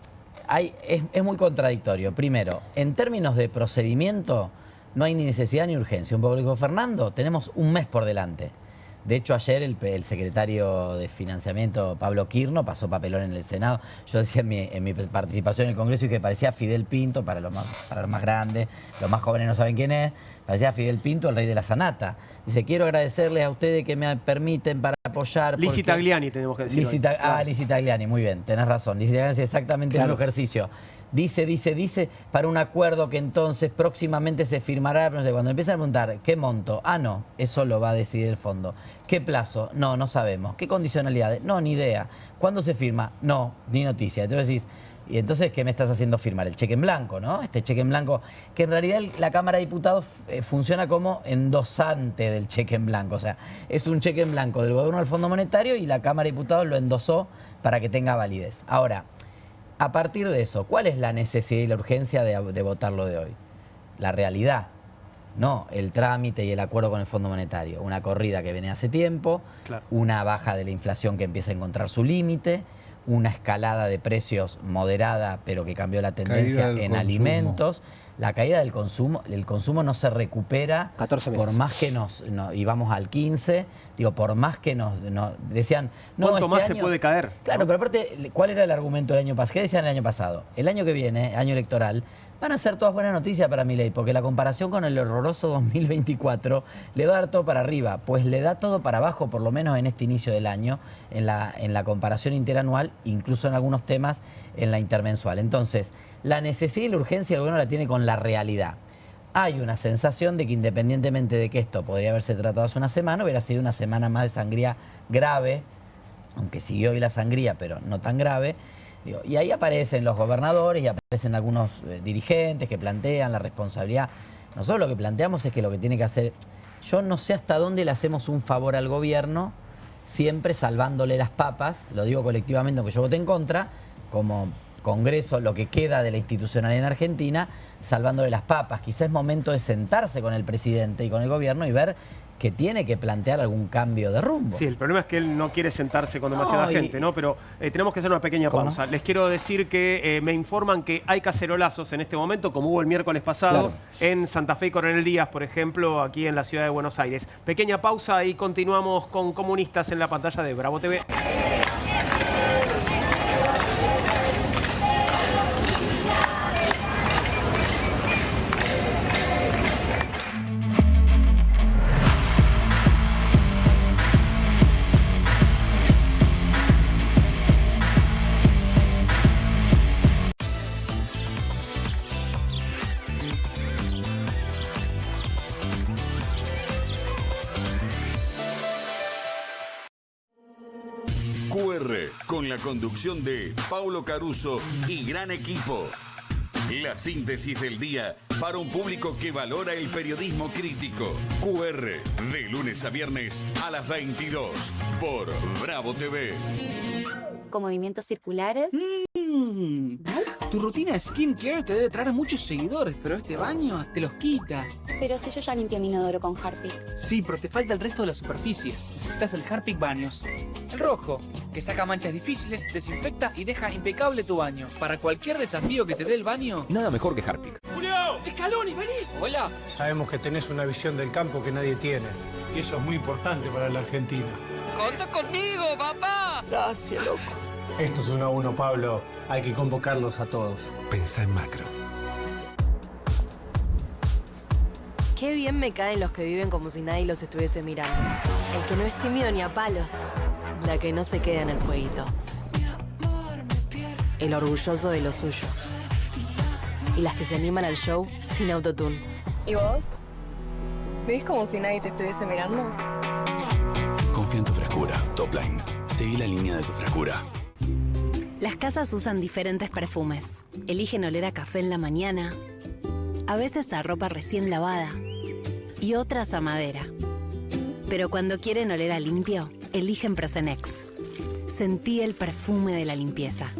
es muy contradictorio. Primero, en términos de procedimiento, no hay ni necesidad ni urgencia. Un poco lo dijo Fernando, tenemos un mes por delante. De hecho, ayer el secretario de Financiamiento, Pablo Quirno, pasó papelón en el Senado. Yo decía en mi participación en el Congreso que parecía Fidel Pinto, para los más grandes, los más jóvenes no saben quién es, parecía Fidel Pinto, el rey de la sanata. Dice, quiero agradecerles a ustedes que me permiten para apoyar... Lizzy Tagliani, tenemos que decir. Lizzy Tagliani, muy bien, tenés razón. Lizzy Tagliani hace exactamente el mismo ejercicio. Dice, para un acuerdo que entonces próximamente se firmará. No sé, cuando empiezan a preguntar, ¿qué monto? Ah, no, eso lo va a decidir el fondo. ¿Qué plazo? No sabemos. ¿Qué condicionalidades? No, ni idea. ¿Cuándo se firma? No, ni noticia. Entonces decís, Y entonces, ¿qué me estás haciendo firmar? El cheque en blanco, ¿no? Este cheque en blanco, que en realidad la Cámara de Diputados funciona como endosante del cheque en blanco. O sea, es un cheque en blanco del gobierno del Fondo Monetario y la Cámara de Diputados lo endosó para que tenga validez. Ahora, a partir de eso, ¿cuál es la necesidad y la urgencia de votarlo de hoy? La realidad, no el trámite y el acuerdo con el Fondo Monetario. Una corrida que viene hace tiempo, claro, una baja de la inflación que empieza a encontrar su límite, una escalada de precios moderada, pero que cambió la tendencia en alimentos. La caída del consumo, el consumo no se recupera 14 meses. Por más que y vamos al 15, digo, por más que nos decían... No, ¿cuánto más año, se puede caer? Claro, ¿no? Pero aparte, ¿cuál era el argumento del año pasado? ¿Qué decían el año pasado? El año que viene, año electoral, van a ser todas buenas noticias para Milei, porque la comparación con el horroroso 2024 le va a dar todo para arriba, pues le da todo para abajo, por lo menos en este inicio del año, en la comparación interanual, incluso en algunos temas en la intermensual. Entonces, la necesidad y la urgencia el gobierno la tiene con la realidad. Hay una sensación de que independientemente de que esto podría haberse tratado hace una semana, hubiera sido una semana más de sangría grave, aunque siguió hoy la sangría, pero no tan grave. Y ahí aparecen los gobernadores y aparecen algunos dirigentes que plantean la responsabilidad. Nosotros lo que planteamos es que lo que tiene que hacer... Yo no sé hasta dónde le hacemos un favor al gobierno, siempre salvándole las papas, lo digo colectivamente, aunque yo voté en contra, como Congreso, lo que queda de la institucionalidad en Argentina, salvándole las papas. Quizás es momento de sentarse con el presidente y con el gobierno y ver que tiene que plantear algún cambio de rumbo. Sí, el problema es que él no quiere sentarse con demasiada gente, ¿no? Pero tenemos que hacer una pequeña pausa. Les quiero decir que me informan que hay cacerolazos en este momento, como hubo el miércoles pasado, claro, en Santa Fe y Coronel Díaz, por ejemplo, aquí en la ciudad de Buenos Aires. Pequeña pausa y continuamos con Comunistas en la pantalla de Bravo TV. QR, con la conducción de Paulo Caruso y gran equipo. La síntesis del día para un público que valora el periodismo crítico. QR, de lunes a viernes a las 22 por Bravo TV. Con movimientos circulares. Tu rutina de skincare te debe traer muchos seguidores, pero este baño te los quita. Pero si yo ya limpié mi inodoro con Harpic. Sí, pero te falta el resto de las superficies. Necesitas el Harpic Baños. El rojo, que saca manchas difíciles, desinfecta y deja impecable tu baño. Para cualquier desafío que te dé el baño. Nada mejor que Harpic. ¡Julio! ¡Scaloni, vení! Hola. Sabemos que tenés una visión del campo que nadie tiene. Y eso es muy importante para la Argentina. ¡Conta conmigo, papá! Gracias, loco. Esto es 1 a 1, Pablo. Hay que convocarlos a todos. Pensá en macro. Qué bien me caen los que viven como si nadie los estuviese mirando. El que no es tímido ni a palos. La que no se queda en el fueguito. El orgulloso de lo suyo. Y las que se animan al show sin autotune. ¿Y vos? ¿Ves como si nadie te estuviese mirando? Confía en tu frescura, Topline. Seguí la línea de tu frescura. Las casas usan diferentes perfumes. Eligen oler a café en la mañana, a veces a ropa recién lavada y otras a madera. Pero cuando quieren oler a limpio, eligen Prosenex. Sentí el perfume de la limpieza.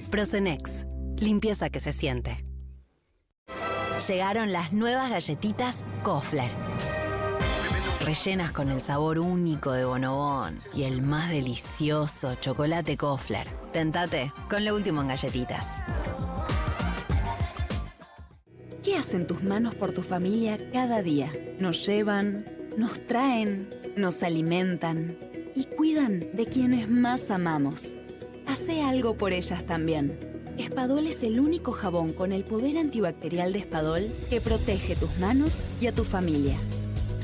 Prosenex, limpieza que se siente. Llegaron las nuevas galletitas Kofler. Rellenas con el sabor único de Bonobón y el más delicioso chocolate Kofler. Tentate con lo último en galletitas. ¿Qué hacen tus manos por tu familia cada día? Nos llevan, nos traen, nos alimentan y cuidan de quienes más amamos. Hacé algo por ellas también. Espadol es el único jabón con el poder antibacterial de Espadol que protege tus manos y a tu familia.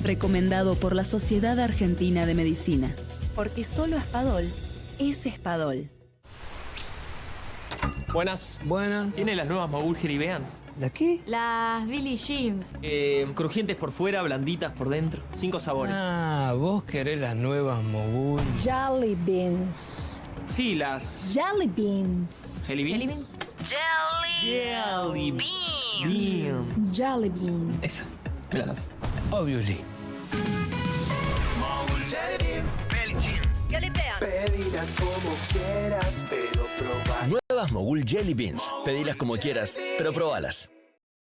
Recomendado por la Sociedad Argentina de Medicina. Porque solo Espadol es Espadol. Buenas. Buenas. ¿Tiene las nuevas Mogul Hairy Beans? ¿La qué? Las Billie Jeans. Crujientes por fuera, blanditas por dentro. 5 sabores. Ah, vos querés las nuevas Mogul. Jelly Beans. Sí, las... Jelly Beans. ¿Jelly Beans? Jelly beans. Jelly beans. Esas, claras. Obviously. Pedirás como quieras, pero probar. Nuevas Mogul Jelly Beans. Pedilas como quieras, pero probalas.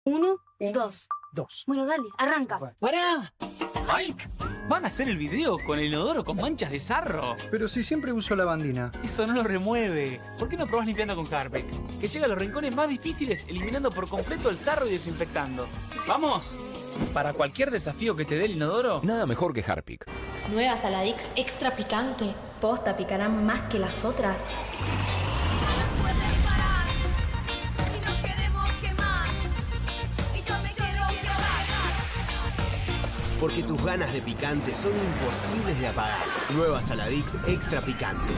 1, 2. Bueno, dale, arranca. ¡Pará! ¡Mike! ¿Van a hacer el video con el inodoro con manchas de sarro? Pero si siempre uso lavandina. Eso no lo remueve. ¿Por qué no probás limpiando con Harpic? Que llega a los rincones más difíciles eliminando por completo el sarro y desinfectando. ¡Vamos! Para cualquier desafío que te dé el inodoro... Nada mejor que Harpic. Nueva Saladix extra picante. Posta, picarán más que las otras. Porque tus ganas de picante son imposibles de apagar. Nueva Saladix extra picante.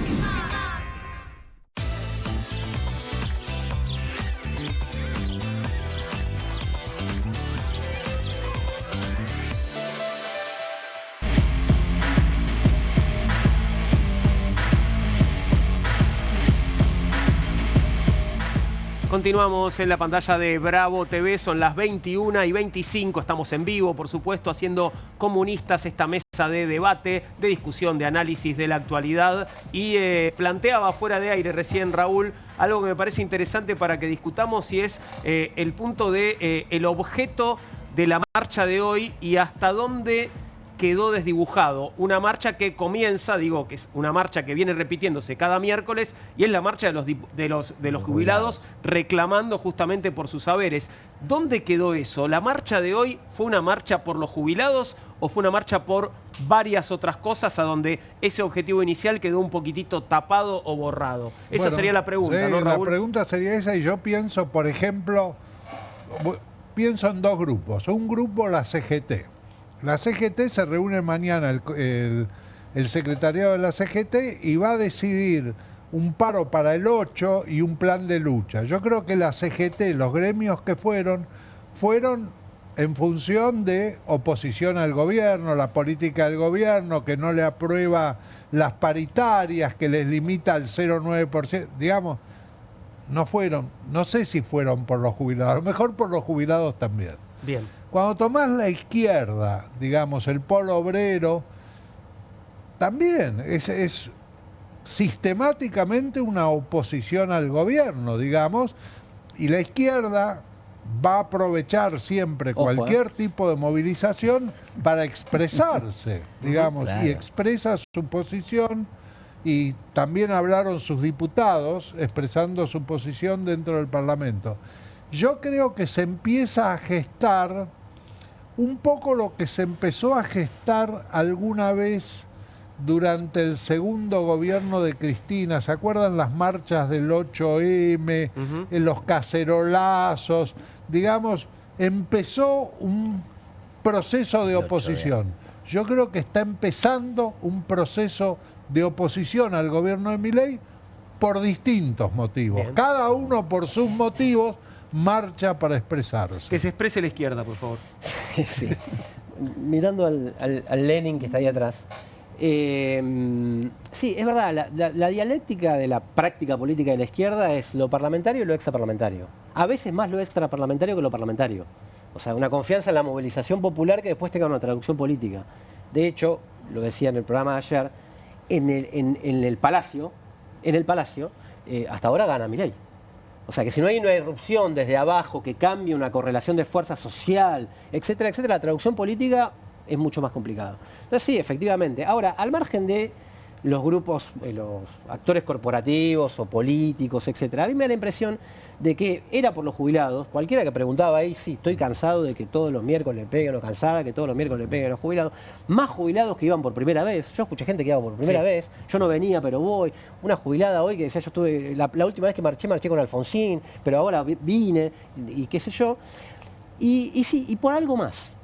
Continuamos en la pantalla de Bravo TV, son las 21:25, estamos en vivo, por supuesto, haciendo Comunistas, esta mesa de debate, de discusión, de análisis de la actualidad. Y planteaba fuera de aire recién Raúl algo que me parece interesante para que discutamos, y es el punto de el objeto de la marcha de hoy y hasta dónde quedó desdibujado. Una marcha que comienza, digo, que es una marcha que viene repitiéndose cada miércoles, y es la marcha de los jubilados reclamando justamente por sus saberes. ¿Dónde quedó eso? ¿La marcha de hoy fue una marcha por los jubilados o fue una marcha por varias otras cosas, a donde ese objetivo inicial quedó un poquitito tapado o borrado? Esa sería la pregunta, sí, ¿no, Raúl? La pregunta sería esa, y yo pienso, por ejemplo, pienso en dos grupos. Un grupo, la CGT. La CGT se reúne mañana, el secretariado de la CGT, y va a decidir un paro para el 8 y un plan de lucha. Yo creo que la CGT, los gremios que fueron en función de oposición al gobierno, la política del gobierno, que no le aprueba las paritarias, que les limita al 0,9%, digamos, no sé si fueron por los jubilados, a lo mejor por los jubilados también. Bien. Cuando tomás la izquierda, digamos, el polo obrero, también es sistemáticamente una oposición al gobierno, digamos, y la izquierda va a aprovechar siempre cualquier tipo de movilización para expresarse, digamos, Claro. y expresa su posición, y también hablaron sus diputados expresando su posición dentro del Parlamento. Yo creo que se empieza a gestar un poco lo que se empezó a gestar alguna vez durante el segundo gobierno de Cristina. ¿Se acuerdan las marchas del 8M, en los cacerolazos? Digamos, empezó un proceso de oposición. Yo creo que está empezando un proceso de oposición al gobierno de Milei por distintos motivos. Bien. Cada uno por sus motivos marcha para expresarse. Que se exprese la izquierda, por favor. Sí. Mirando al Lenin que está ahí atrás. Sí, es verdad, la dialéctica de la práctica política de la izquierda es lo parlamentario y lo extraparlamentario. A veces más lo extraparlamentario que lo parlamentario. O sea, una confianza en la movilización popular que después tenga una traducción política. De hecho, lo decía en el programa de ayer, en el Palacio, hasta ahora gana Milei. O sea, que si no hay una irrupción desde abajo que cambie una correlación de fuerza social, etcétera, etcétera, la traducción política es mucho más complicada. Entonces sí, efectivamente. Ahora, al margen de los grupos, los actores corporativos o políticos, etcétera, a mí me da la impresión de que era por los jubilados. Cualquiera que preguntaba ahí, sí, estoy cansado de que todos los miércoles le peguen, o cansada que todos los miércoles le peguen a los jubilados. Más jubilados que iban por primera vez. Yo escuché gente que iba por primera vez. Yo no venía, pero voy. Una jubilada hoy que decía, yo estuve, la última vez que marché con Alfonsín, pero ahora vine, y qué sé yo. Y sí, y por algo más.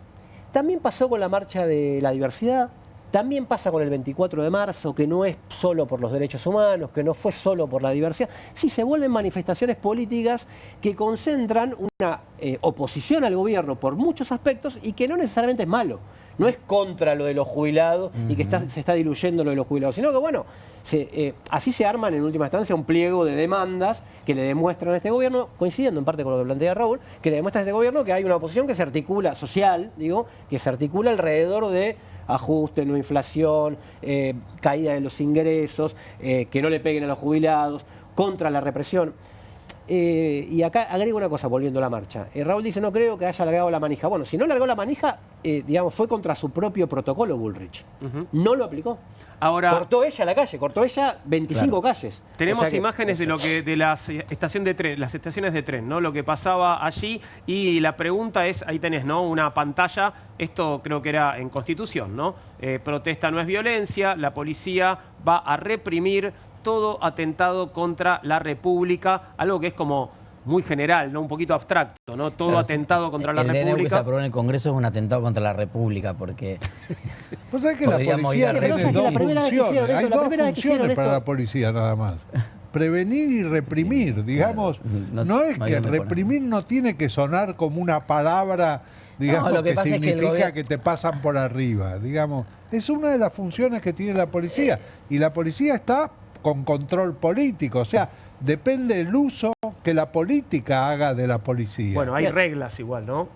También pasó con la marcha de la diversidad, También pasa con el 24 de marzo, que no es solo por los derechos humanos, que no fue solo por la diversidad. Sí, se vuelven manifestaciones políticas que concentran una oposición al gobierno por muchos aspectos y que no necesariamente es malo. No es contra lo de los jubilados y que se está diluyendo lo de los jubilados, sino que, bueno, así se arman en última instancia un pliego de demandas que le demuestran a este gobierno, coincidiendo en parte con lo que plantea Raúl, que le demuestra a este gobierno que hay una oposición que se articula, social, digo, que se articula alrededor de ajuste, no inflación, caída de los ingresos, que no le peguen a los jubilados, contra la represión. Y acá agrego una cosa, volviendo a la marcha. Raúl dice, no creo que haya largado la manija. Bueno, si no largó la manija, digamos, fue contra su propio protocolo Bullrich. No lo aplicó. Ahora, cortó ella la calle, cortó ella 25 calles. Tenemos o sea que, imágenes de las estaciones de tren, ¿no? Lo que pasaba allí, y la pregunta es, ahí tenés, ¿no? Una pantalla, esto creo que era en Constitución, ¿no? Protesta no es violencia, la policía va a reprimir todo atentado contra la República, algo que es como muy general, ¿no? Un poquito abstracto, ¿no? Todo atentado contra la República. El DNU que se aprobó en el Congreso es un atentado contra la República, porque... Pues sabés que la policía tiene dos funciones. Hay dos funciones para la policía nada más. Prevenir y reprimir, digamos. No es que reprimir no tiene que sonar como una palabra, digamos, que significa que te pasan por arriba, digamos. Es una de las funciones que tiene la policía. Y la policía está con control político, o sea, depende del uso que la política haga de la policía. Bueno, hay reglas igual, ¿no?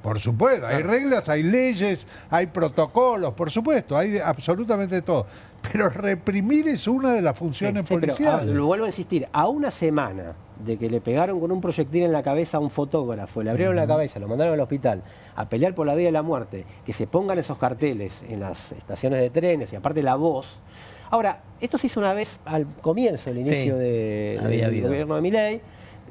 Por supuesto, hay reglas, hay leyes, hay protocolos, por supuesto, hay absolutamente todo. Pero reprimir es una de las funciones policiales. Pero, lo vuelvo a insistir, a una semana de que le pegaron con un proyectil en la cabeza a un fotógrafo, le abrieron la cabeza, lo mandaron al hospital a pelear por la vida y la muerte, que se pongan esos carteles en las estaciones de trenes y aparte la voz. Ahora, esto se hizo una vez al comienzo, el inicio del gobierno de Milei,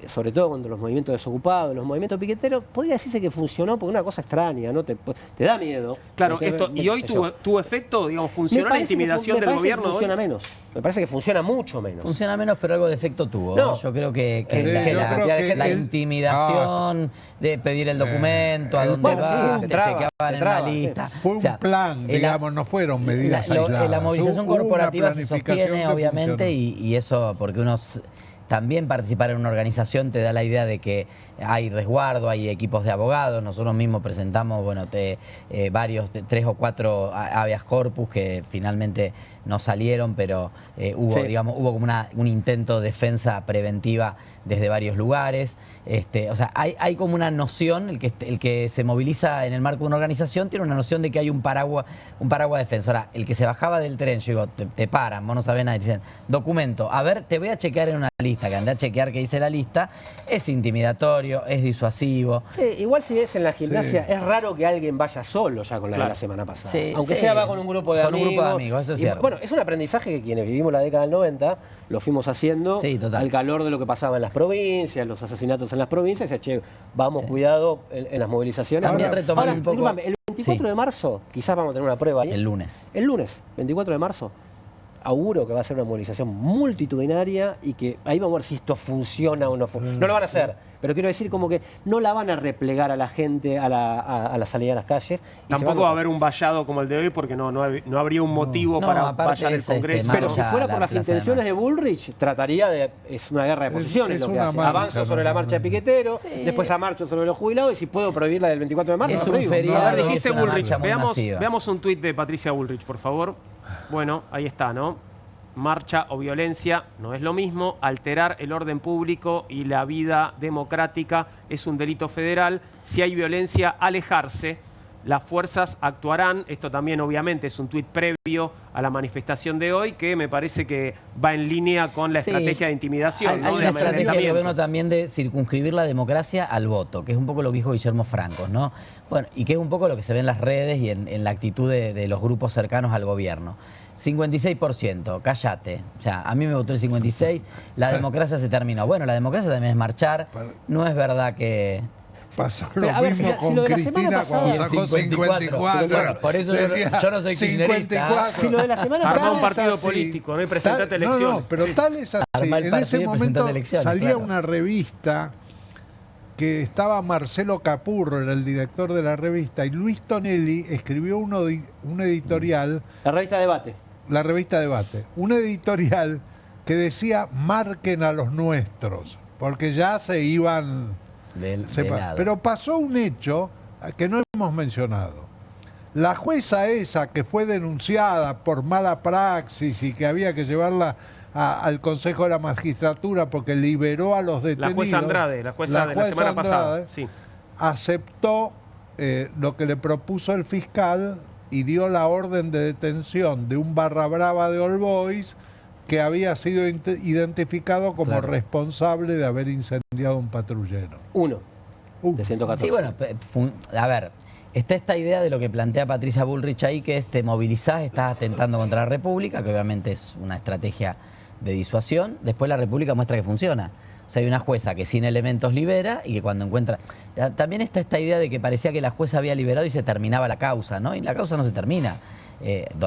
sobre todo cuando los movimientos desocupados, los movimientos piqueteros, podría decirse que funcionó por una cosa extraña, ¿no? Te da miedo. Claro, y hoy tuvo efecto, digamos, funcionó la intimidación del gobierno. Me funciona menos. Me parece que funciona mucho menos. Funciona menos, pero algo de efecto tuvo. No. Yo creo que la intimidación de pedir el documento, a dónde va, te chequeaban en la lista. Fue un plan, digamos, no fueron medidas aisladas. La movilización corporativa se sostiene, obviamente, y eso porque uno... También participar en una organización te da la idea de que hay resguardo, hay equipos de abogados. Nosotros mismos presentamos, bueno, varios, 3 o 4 habeas corpus que finalmente no salieron, pero hubo como un intento de defensa preventiva desde varios lugares. O sea, hay como una noción, el que se moviliza en el marco de una organización tiene una noción de que hay un paraguas de defensa. Ahora, el que se bajaba del tren, yo digo, te paran, vos no sabés nada, y te dicen, documento, a ver, te voy a chequear en una lista, que andé a chequear que dice la lista, es intimidatorio, es disuasivo. Sí, igual si es en la gimnasia, es raro que alguien vaya solo ya con la de la semana pasada. Sí, aunque sea va con un grupo de amigos. Con un grupo de amigos, eso es cierto. Bueno, es un aprendizaje que quienes vivimos la década del 90 lo fuimos haciendo al calor de lo que pasaba en las provincias, los asesinatos en las provincias, che, vamos, cuidado en las movilizaciones. También retomando un poco... El 24 de marzo, quizás vamos a tener una prueba ahí. El lunes. El lunes, 24 de marzo. Auguro que va a ser una movilización multitudinaria y que ahí vamos a ver si esto funciona o no funciona. No lo van a hacer, pero quiero decir como que no la van a replegar a la gente a la salida a las calles. Tampoco va a haber un vallado como el de hoy porque no habría un motivo para vallar el Congreso. Pero si fuera por las intenciones de Bullrich, trataría de... Es una guerra de posiciones lo que hace. Avanzo sobre la marcha de piqueteros, después marcho sobre los jubilados y si puedo prohibir la del 24 de marzo. Es un feriado. A ver, dijiste Bullrich. Veamos un tuit de Patricia Bullrich, por favor. Bueno, ahí está, ¿no? Marcha o violencia no es lo mismo. Alterar el orden público y la vida democrática es un delito federal. Si hay violencia, alejarse. Las fuerzas actuarán. Esto también, obviamente, es un tuit previo a la manifestación de hoy que me parece que va en línea con la estrategia de intimidación. Hay una estrategia del gobierno también de circunscribir la democracia al voto, que es un poco lo que dijo Guillermo Franco, ¿no? Bueno, y que es un poco lo que se ve en las redes y en la actitud de los grupos cercanos al gobierno. 56%, cállate. O sea, a mí me votó el 56%, la democracia se terminó. Bueno, la democracia también es marchar. No es verdad que... Pasó lo mismo con Cristina cuando sacó 54. Bueno, por eso yo no soy kirchnerista. Si lo de la semana pasada un partido político, no, y presentate elecciones. No, pero tal es así. En ese momento salía una revista que estaba Marcelo Capurro, era el director de la revista, y Luis Tonelli escribió un editorial. La revista Debate. La revista Debate. Un editorial que decía, marquen a los nuestros, porque ya se iban... Pero pasó un hecho que no hemos mencionado. La jueza esa que fue denunciada por mala praxis y que había que llevarla al Consejo de la Magistratura porque liberó a los detenidos. La jueza Andrade, la jueza de la semana pasada. Sí. Aceptó lo que le propuso el fiscal y dio la orden de detención de un barra brava de All Boys que había sido identificado como responsable de haber incendiado un patrullero. Uno. De 114. Sí, bueno, a ver, está esta idea de lo que plantea Patricia Bullrich ahí, que es te movilizás, estás atentando contra la República, que obviamente es una estrategia de disuasión. Después la República muestra que funciona. O sea, hay una jueza que sin elementos libera y que cuando encuentra... También está esta idea de que parecía que la jueza había liberado y se terminaba la causa, ¿no? Y la causa no se termina.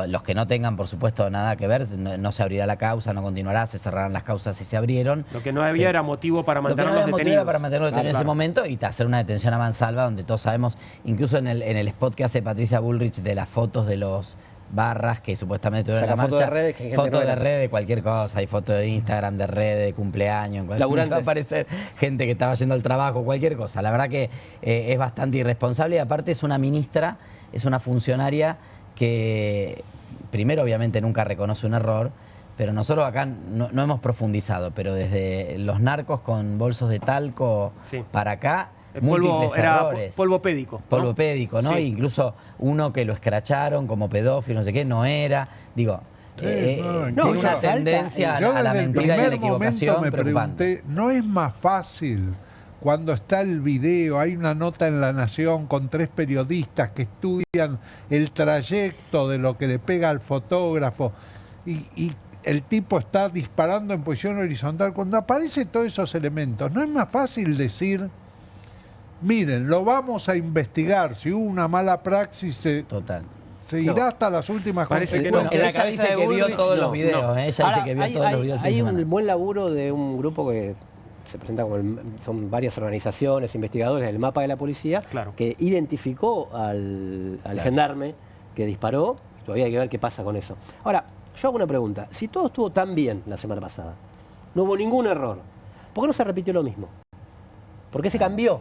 Los que no tengan, por supuesto, nada que ver, no se abrirá la causa, no continuará, se cerrarán las causas si se abrieron. Lo que no había era motivo para mantenerlos detenidos. Era para mantenerlos detenidos en ese momento y hacer una detención a mansalva donde todos sabemos, incluso en el spot que hace Patricia Bullrich de las fotos de los barras que supuestamente tuvieron la marcha, fotos de redes, de cualquier cosa, hay fotos de Instagram, de redes, de cumpleaños, va a aparecer gente que estaba yendo al trabajo, cualquier cosa. La verdad que es bastante irresponsable y aparte es una ministra, es una funcionaria que primero obviamente nunca reconoce un error, pero nosotros acá no hemos profundizado, pero desde los narcos con bolsos de talco para acá, múltiples errores. Polvo pédico. Polvo pédico, ¿no? Sí. Incluso uno que lo escracharon como pedófilo, no sé qué, no era. Digo, tiene una tendencia a la mentira y a la equivocación me pregunté, ¿no es más fácil cuando está el video, hay una nota en La Nación con 3 periodistas que estudian el trayecto de lo que le pega al fotógrafo y el tipo está disparando en posición horizontal? Cuando aparecen todos esos elementos, ¿no es más fácil decir, miren, lo vamos a investigar, si hubo una mala praxis se irá hasta las últimas consecuencias? Bueno, ella dice que vio todos los videos, ella dice que vio todos los videos. Hay un buen laburo de un grupo que se presenta como son varias organizaciones, investigadores del mapa de la policía, que identificó al gendarme que disparó. Todavía hay que ver qué pasa con eso. Ahora, yo hago una pregunta. Si todo estuvo tan bien la semana pasada, no hubo ningún error, ¿por qué no se repitió lo mismo? ¿Por qué se cambió?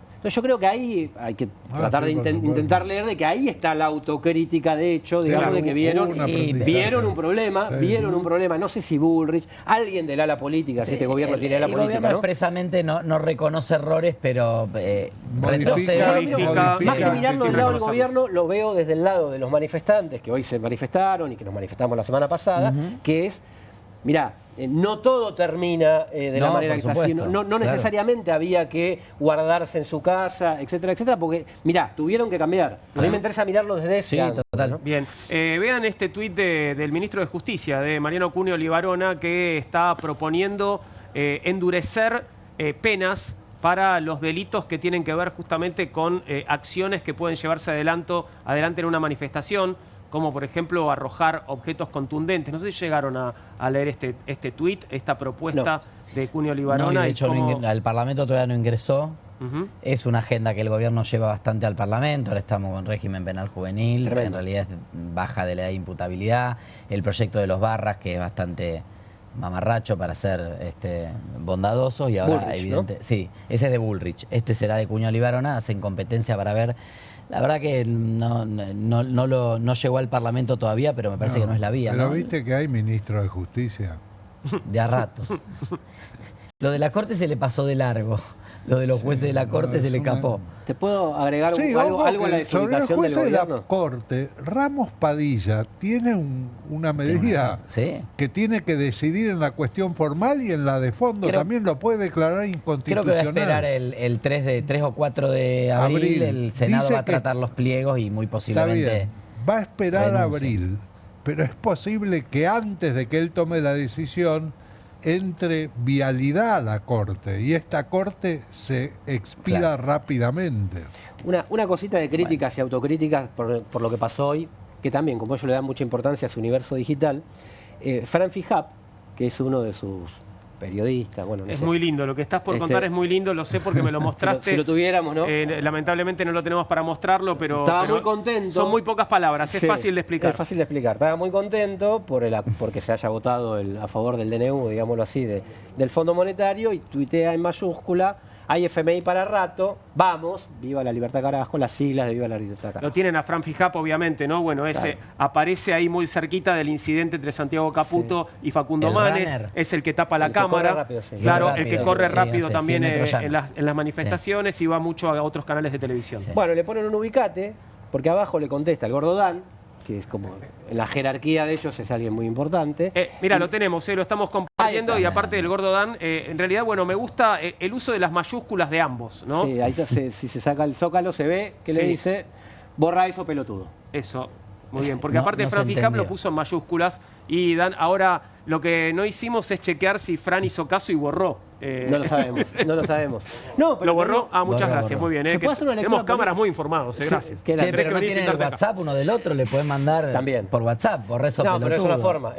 Entonces yo creo que ahí hay que tratar de intentar leer de que ahí está la autocrítica, de hecho, digamos, de que vieron un problema, no sé si Bullrich, alguien del ala política, si este gobierno tiene ala política, el gobierno expresamente no reconoce errores, pero retrocede. Más que mirarlo del lado del gobierno, lo veo desde el lado de los manifestantes, que hoy se manifestaron y que nos manifestamos la semana pasada, que es, mirá, no todo termina de la manera que está haciendo. No necesariamente había que guardarse en su casa, etcétera, etcétera, porque, mirá, tuvieron que cambiar. A mí me interesa mirarlo desde ese ángulo, total. ¿no? Bien, vean este tuit del ministro de Justicia, de Mariano Cuneo Libarona, que está proponiendo endurecer penas para los delitos que tienen que ver justamente con acciones que pueden llevarse adelante en una manifestación, como por ejemplo arrojar objetos contundentes. No sé si llegaron a leer este tuit, esta propuesta de Cuneo Libarona. De hecho, al Parlamento todavía no ingresó. Es una agenda que el gobierno lleva bastante al Parlamento. Ahora estamos con régimen penal juvenil, en realidad es baja de la edad de imputabilidad. El proyecto de los barras, que es bastante mamarracho para ser bondadosos, y ahora Bullrich, evidente. ¿No? Sí, ese es de Bullrich. Este será de Cuneo Libarona, hacen competencia para ver. La verdad que no llegó al Parlamento todavía, pero me parece que no es la vía. Pero viste que hay ministro de Justicia. De a rato. Lo de la Corte se le pasó de largo. Lo de los jueces de la Corte se le escapó. ¿Te puedo agregar algo a la desubicación del gobierno? De la Corte, Ramos Padilla tiene una medida que tiene que decidir en la cuestión formal y en la de fondo. También lo puede declarar inconstitucional. Creo que va a esperar el 3 o 4 de abril. El Senado va a tratar los pliegos y muy posiblemente va a esperar abril, pero es posible que antes de que él tome la decisión entre vialidad a la Corte y esta Corte se expida rápidamente. Una cosita de críticas y autocríticas por lo que pasó hoy, que también, como ellos le dan mucha importancia a su universo digital, Fran Fijap, que es uno de sus periodistas, bueno, no Es sé. muy lindo, lo que estás por contar es muy lindo, lo sé porque me lo mostraste. Si lo tuviéramos, ¿no? Lamentablemente no lo tenemos para mostrarlo, pero... Estaba muy contento. Son muy pocas palabras, es Sí, fácil de explicar. Es fácil de explicar. Estaba muy contento porque se haya votado a favor del DNU, digámoslo así, del Fondo Monetario, y tuitea en mayúscula: hay FMI para rato, vamos, viva la libertad carajo, las siglas de viva la libertad carajo. Lo tienen a Fran Fijap, obviamente, ¿no? Bueno, ese aparece ahí muy cerquita del incidente entre Santiago Caputo y Facundo El Manes. runner. Es el que tapa la El que cámara. corre rápido, sí. Claro, Corre el que rápido, corre sí, rápido hace también 100 metros en las manifestaciones y va mucho a otros canales de televisión. Bueno, le ponen un ubicate, porque abajo le contesta el Gordo Dan, que es como en la jerarquía de ellos es alguien muy importante. Mira, lo tenemos, lo estamos compartiendo y aparte del Gordo Dan, en realidad, bueno, me gusta el uso de las mayúsculas de ambos, ¿no? Sí, ahí si se saca el zócalo se ve que le Sí. dice: borra eso, pelotudo. Eso, muy bien, porque No- aparte no se Fran Fijap entendió. lo puso en mayúsculas y Dan, ahora lo que no hicimos es chequear si Fran hizo caso y borró. No lo sabemos, no lo sabemos. No, pero ¿Lo borró? te digo- Muchas gracias, muy bien. Se que puede hacer una lectura tenemos cámaras política. muy informados, Sí, gracias. que la- Che, Tenés pero no venir y tienen el sentarte acá. WhatsApp uno del otro, le pueden mandar También. por WhatsApp, por eso No, pero es una forma,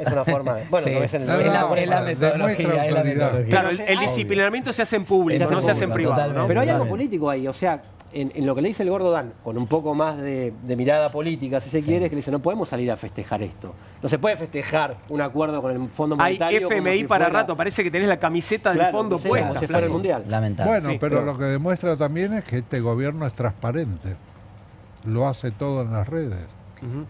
Bueno, Sí. lo ves en es la demuestra metodología, es la metodología. Claro, el disciplinamiento se hace en público, no se hace en privado, ¿no? Pero hay algo político ahí, o sea, en lo que le dice el Gordo Dan, con un poco más de mirada política, si se quiere, es que le dice: no podemos salir a festejar esto. No se puede festejar un acuerdo con el Fondo Hay Monetario. como FMI si para fuera- rato, parece que tenés la camiseta del Claro, fondo sí, puesta. como si fuera el Mundial. Lamentable. Bueno, Sí, pero lo que demuestra también es que este gobierno es transparente. Lo hace todo en las redes.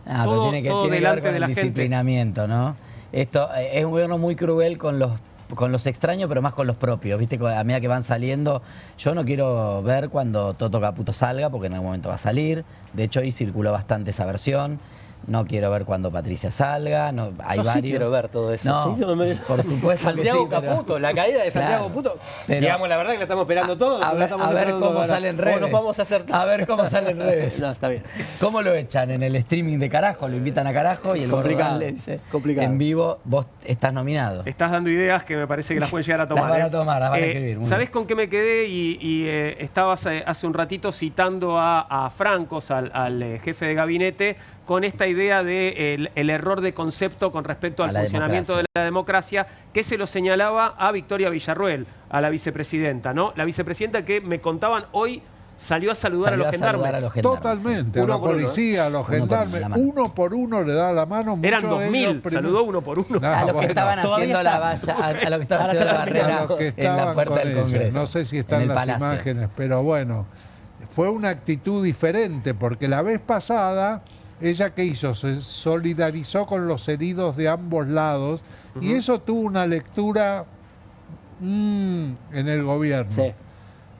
Ah, Todo- pero tiene todo que ver delante con de el la gente. disciplinamiento, ¿no? Esto es un gobierno muy cruel con los extraños, pero más con los propios, ¿viste? A medida que van saliendo, yo no quiero ver cuando Toto Caputo salga, porque en algún momento va a salir. De hecho, hoy circuló bastante esa versión. No quiero ver cuando Patricia salga. No, hay Yo sí varios. quiero ver todo eso. No, sí, por supuesto Santiago que sí, pero- Caputo, la caída de Santiago Claro. Caputo. Pero- Digamos la verdad que la estamos esperando todos. A la ver, estamos a ver esperando cómo todos. salen ¿Cómo redes. nos vamos a hacer? A ver cómo salen redes. No, está bien. ¿Cómo lo echan? En el streaming de Carajo, lo invitan a Carajo y el Complicado, Gordo le dice: complicado. en vivo, vos estás nominado. Estás dando ideas que me parece que las pueden llegar a tomar. Las van a tomar, las van a escribir, muy ¿Sabés con qué me quedé? Y estabas hace un ratito citando a Francos, al jefe de gabinete, con esta idea de el error de concepto con respecto al A la funcionamiento de la democracia, que se lo señalaba a Victoria Villarruel, a la vicepresidenta, ¿no? La vicepresidenta que me contaban hoy salió a saludar Salió a los gendarmes. Totalmente, a Uno la por uno, policía, a los Uno por uno, gendarmes, la mano. uno por uno le da la mano. Eran muchos de 2000, ellos primero- saludó uno por uno. No, A los que bueno, estaban todavía haciendo la está. valla, a los que estaban haciendo la barrera a los que en la estaban puerta con del ella. Congreso. No sé si en están el las Palacio. imágenes, pero bueno, fue una actitud diferente, porque la vez pasada, ella ¿qué hizo? Se solidarizó con los heridos de ambos lados, y eso tuvo una lectura en el gobierno. Sí.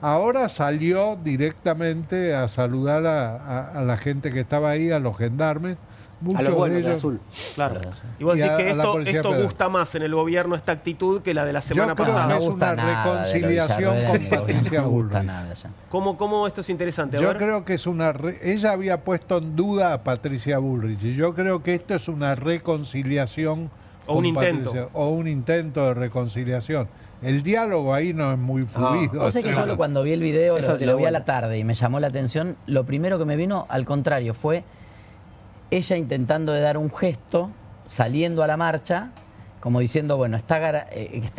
Ahora salió directamente a saludar a la gente que estaba ahí, a los gendarmes. Muchos A los buenos, de de ellos. azul. Claro. Y vos Y decís a que la Policía esto Federal. gusta más en el gobierno, esta actitud, que la de la Yo semana creo pasada. que No es gusta una nada de lo de reconciliación Villarruel, con ni lo que Patricia no me gusta Bullrich. nada ya. ¿Cómo esto es interesante? A Yo ver. creo que es ella había puesto en duda a Patricia Bullrich, y yo creo que esto es una reconciliación O un con intento. Patricia, o un intento de reconciliación. El diálogo ahí no es muy fluido. Vos sabés que yo cuando vi el video, Eso lo tiene vi a bueno. la tarde y me llamó la atención, lo primero que me vino, al contrario, fue ella intentando de dar un gesto, saliendo a la marcha, como diciendo, bueno, está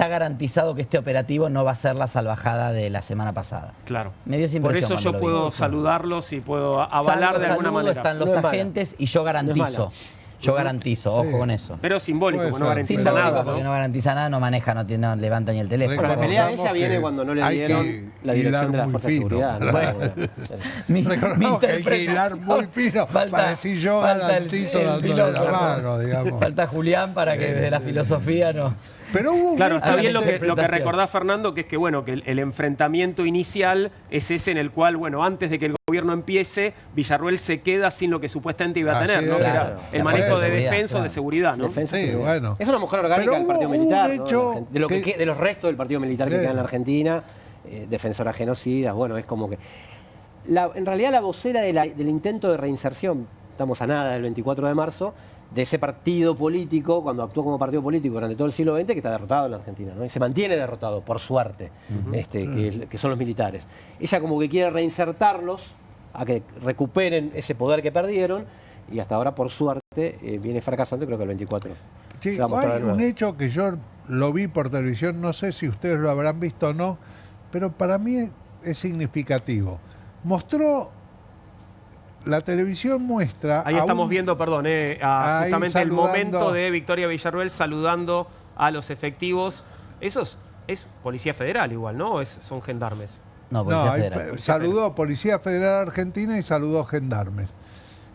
garantizado que este operativo no va a ser la salvajada de la semana pasada. Claro. Me dio esa Por impresión eso yo cuando lo vi. puedo saludarlos y puedo avalar Salvo de alguna saludo, manera. están los No es mala. agentes y yo garantizo. Yo garantizo, ojo Sí. con eso. Pero simbólico, Puede porque no ser. garantiza Simbólico, nada. porque ¿no? no garantiza nada, no maneja, no levanta ni el teléfono. Bueno, la pelea de ella Recordamos viene que cuando no le hay dieron que la dirección hilar de las muy fuerzas de fino. seguridad. ¿no? Bueno. Mi Recordamos que hay que interpretación. hilar muy fino para decir yo garantizo dándole la filósofo. mano, digamos. Falta Julián para que de la filosofía no. Pero hubo un Claro, hecho está Hay bien una lo que interpretación. recordás, Fernando, que es que, bueno, que el enfrentamiento inicial es ese en el cual, bueno, antes de que el gobierno empiece, Villarruel se queda sin lo que supuestamente iba a Así tener, ¿no? es. Que era Claro. el La manejo fuerza de de seguridad, defensa o de claro. seguridad, ¿no? Defensa Sí, y seguridad. bueno. Es una mujer orgánica Pero del partido hubo un militar, ¿no? hecho de, lo que, que- de los restos del partido militar que Sí. queda en la Argentina, defensora genocidas, bueno, es como que... en realidad la vocera del intento de reinserción, estamos a nada del 24 de marzo, de ese partido político, cuando actuó como partido político durante todo el siglo XX, que está derrotado en la Argentina, ¿no? Y se mantiene derrotado, por suerte, que son los militares. Ella como que quiere reinsertarlos, a que recuperen ese poder que perdieron, y hasta ahora, por suerte, viene fracasando, y creo que el 24 Sí, se va a mostrar hay de nuevo. un hecho que yo lo vi por televisión, no sé si ustedes lo habrán visto o no, pero para mí es significativo. La televisión muestra... Ahí estamos viendo, perdón, justamente el momento de Victoria Villarruel saludando a los efectivos. Eso es Policía Federal igual, ¿no? ¿Son gendarmes? No, Policía Federal. Saludó Policía Federal Argentina y saludó gendarmes.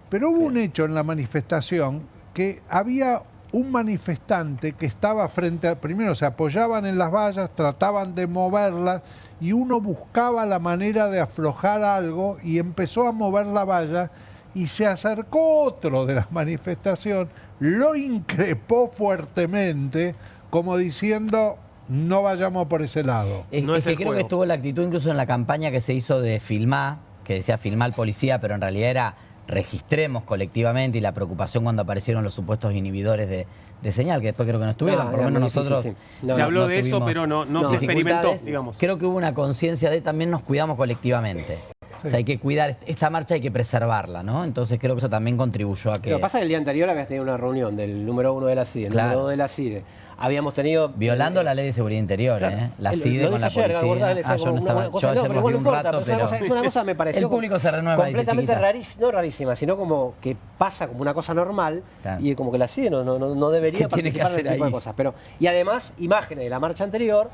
Pero hubo un hecho en la manifestación que había un manifestante que estaba frente al... Primero se apoyaban en las vallas, trataban de moverlas y uno buscaba la manera de aflojar algo y empezó a mover la valla y se acercó otro de la manifestación, lo increpó fuertemente como diciendo no vayamos por ese lado. Es que creo que estuvo la actitud incluso en la campaña que se hizo de filmar, que decía filmar al policía, pero en realidad era registremos colectivamente, y la preocupación cuando aparecieron los supuestos inhibidores de señal, que después creo que no estuvieron, por lo menos nosotros... Se habló de eso, pero no se experimentó, digamos. Creo que hubo una conciencia de también nos cuidamos colectivamente. O sea, hay que cuidar esta marcha, hay que preservarla, ¿no? Entonces creo que eso también contribuyó a que... Lo que pasa es que el día anterior habías tenido una reunión del número 1 de la CIDE, el número 2 de la CIDE. Habíamos tenido... Violando la ley de seguridad interior, claro. La CIDE con la policía. Yo no estaba... Yo ayer lo vi un rato, pero... Es una cosa me pareció... El público se renueva, completamente rarísima, no rarísima, sino como que pasa como una cosa normal, claro. Y como que la CIDE no debería participar en ese tipo de cosas. Pero, y además, imágenes de la marcha anterior,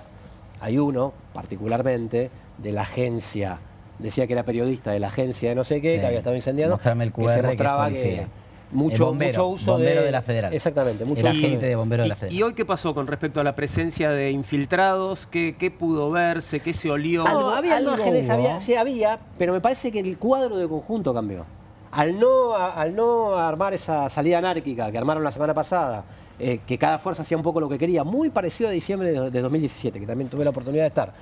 hay uno, particularmente, de la agencia, decía que era periodista de la agencia de no sé qué, que había estado incendiando, mostrarme el QR, que se mostraba que mucho uso de la Federal. Exactamente, mucho el agente de bombero de la Federal. ¿Y hoy qué pasó con respecto a la presencia de infiltrados? ¿Qué pudo verse? ¿Qué se olió? Había imágenes, había, pero me parece que el cuadro de conjunto cambió. Al no armar esa salida anárquica que armaron la semana pasada, que cada fuerza hacía un poco lo que quería, muy parecido a diciembre de 2017, que también tuve la oportunidad de estar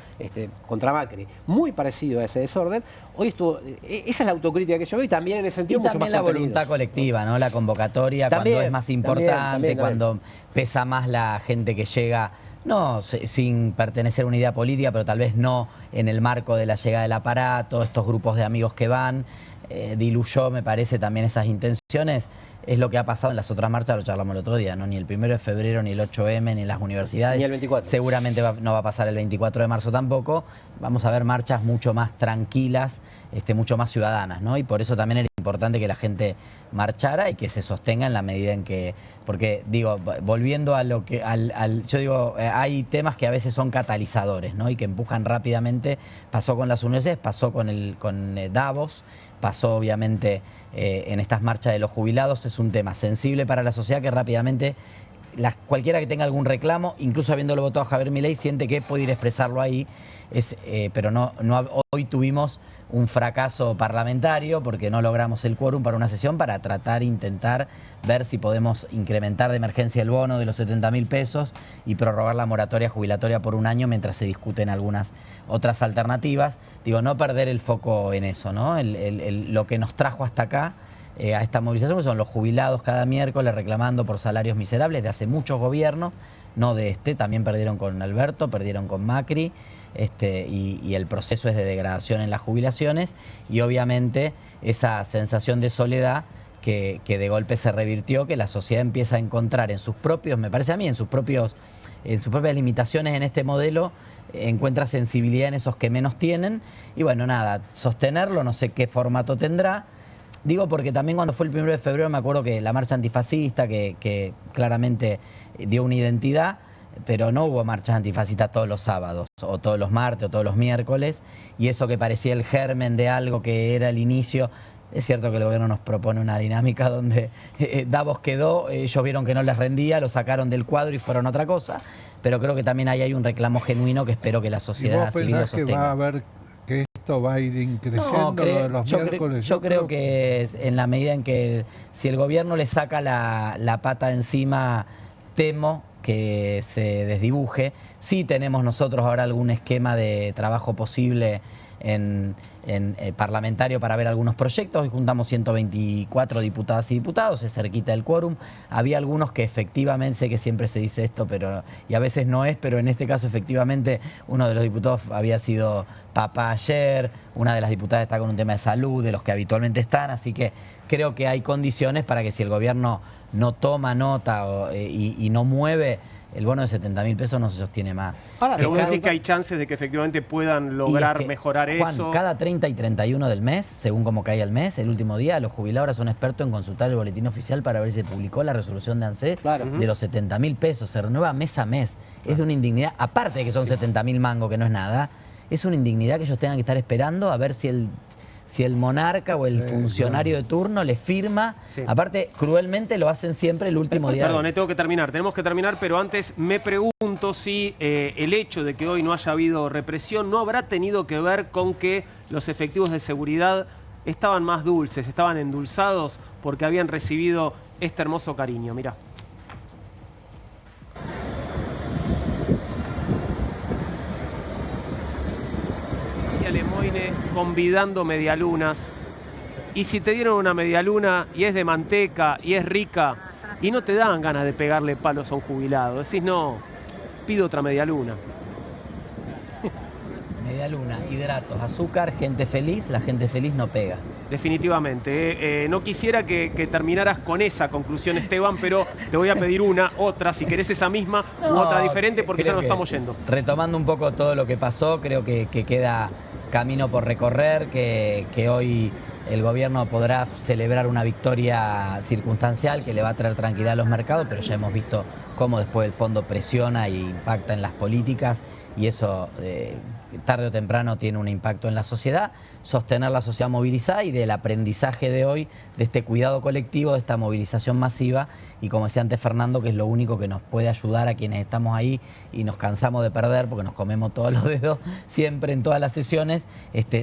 contra Macri, muy parecido a ese desorden. Hoy estuvo, esa es la autocrítica que yo veo y también en ese sentido y mucho también más la voluntad colectiva, ¿no? La convocatoria, también, cuando es más importante, cuando pesa más la gente que llega, no sin pertenecer a una idea política, pero tal vez no en el marco de la llegada del aparato, estos grupos de amigos que van, diluyó, me parece, también esas intenciones. Es lo que ha pasado en las otras marchas, lo charlamos el otro día, ¿no? Ni el 1 de febrero, ni el 8M, ni en las universidades. Ni el 24. Seguramente no va a pasar el 24 de marzo tampoco. Vamos a ver marchas mucho más tranquilas, mucho más ciudadanas, ¿no? Y por eso también era importante que la gente marchara y que se sostenga en la medida en que... Porque, digo, volviendo a lo que... yo digo, hay temas que a veces son catalizadores, ¿no? Y que empujan rápidamente. Pasó con las universidades, pasó con Davos, pasó obviamente en estas marchas de los jubilados. Es un tema sensible para la sociedad que rápidamente cualquiera que tenga algún reclamo, incluso habiéndolo votado a Javier Milei, siente que puede ir a expresarlo ahí. Pero hoy tuvimos un fracaso parlamentario porque no logramos el quórum para una sesión para tratar, intentar ver si podemos incrementar de emergencia el bono de los 70.000 pesos y prorrogar la moratoria jubilatoria por un año mientras se discuten algunas otras alternativas. Digo, no perder el foco en eso, ¿no? Lo que nos trajo hasta acá, a esta movilización, que son los jubilados cada miércoles reclamando por salarios miserables de hace muchos gobiernos, no de también perdieron con Alberto, perdieron con Macri, y el proceso es de degradación en las jubilaciones y obviamente esa sensación de soledad que de golpe se revirtió, que la sociedad empieza a encontrar en sus propios, me parece a mí, en sus propias limitaciones en este modelo, encuentra sensibilidad en esos que menos tienen y bueno, nada, sostenerlo, no sé qué formato tendrá. Digo porque también cuando fue el 1 de febrero me acuerdo que la marcha antifascista que claramente dio una identidad, pero no hubo marchas antifascistas todos los sábados, o todos los martes, o todos los miércoles, y eso que parecía el germen de algo que era el inicio. Es cierto que el gobierno nos propone una dinámica donde Davos quedó, ellos vieron que no les rendía, lo sacaron del cuadro y fueron otra cosa, pero creo que también ahí hay un reclamo genuino que espero que la sociedad civil lo sostenga. ¿Y vos pensás que va a haber que esto va a ir increciendo lo de los miércoles? Yo creo que en la medida en que si el gobierno le saca la pata de encima, temo que se desdibuje. Sí tenemos nosotros ahora algún esquema de trabajo posible en parlamentario para ver algunos proyectos. Hoy juntamos 124 diputadas y diputados, es cerquita del quórum. Había algunos que efectivamente, sé que siempre se dice esto, y a veces no es, pero en este caso efectivamente uno de los diputados había sido papá ayer, una de las diputadas está con un tema de salud, de los que habitualmente están, así que creo que hay condiciones para que si el gobierno no toma nota y no mueve el bono de 70.000 pesos no se sostiene más. Ahora, pero vos decís que hay chances de que efectivamente puedan lograr mejorar Juan, eso. Cada 30 y 31 del mes, según como caiga el mes, el último día, los jubilados son expertos en consultar el boletín oficial para ver si se publicó la resolución de ANSES de los 70.000 pesos. Se renueva mes a mes. Es de una indignidad, aparte de que son 70.000 mangos, que no es nada, es una indignidad que ellos tengan que estar esperando a ver si el monarca o el funcionario de turno le firma. Aparte, cruelmente lo hacen siempre el último día. Perdón, tengo que terminar. Tenemos que terminar, pero antes me pregunto si el hecho de que hoy no haya habido represión no habrá tenido que ver con que los efectivos de seguridad estaban más dulces, estaban endulzados porque habían recibido este hermoso cariño. Mirá. Lemoine convidando medialunas. Y si te dieron una medialuna y es de manteca y es rica y no te dan ganas de pegarle palos a un jubilado, decís no, pido otra medialuna. Medialuna, hidratos, azúcar, gente feliz, la gente feliz no pega. Definitivamente. No quisiera que terminaras con esa conclusión, Esteban, pero te voy a pedir otra, si querés esa misma u otra diferente, porque ya nos estamos yendo. Retomando un poco todo lo que pasó, creo que queda camino por recorrer, que hoy el gobierno podrá celebrar una victoria circunstancial que le va a traer tranquilidad a los mercados, pero ya hemos visto cómo después el fondo presiona e impacta en las políticas y eso tarde o temprano tiene un impacto en la sociedad. Sostener la sociedad movilizada y del aprendizaje de hoy, de este cuidado colectivo, de esta movilización masiva y como decía antes Fernando, que es lo único que nos puede ayudar a quienes estamos ahí y nos cansamos de perder porque nos comemos todos los dedos siempre en todas las sesiones,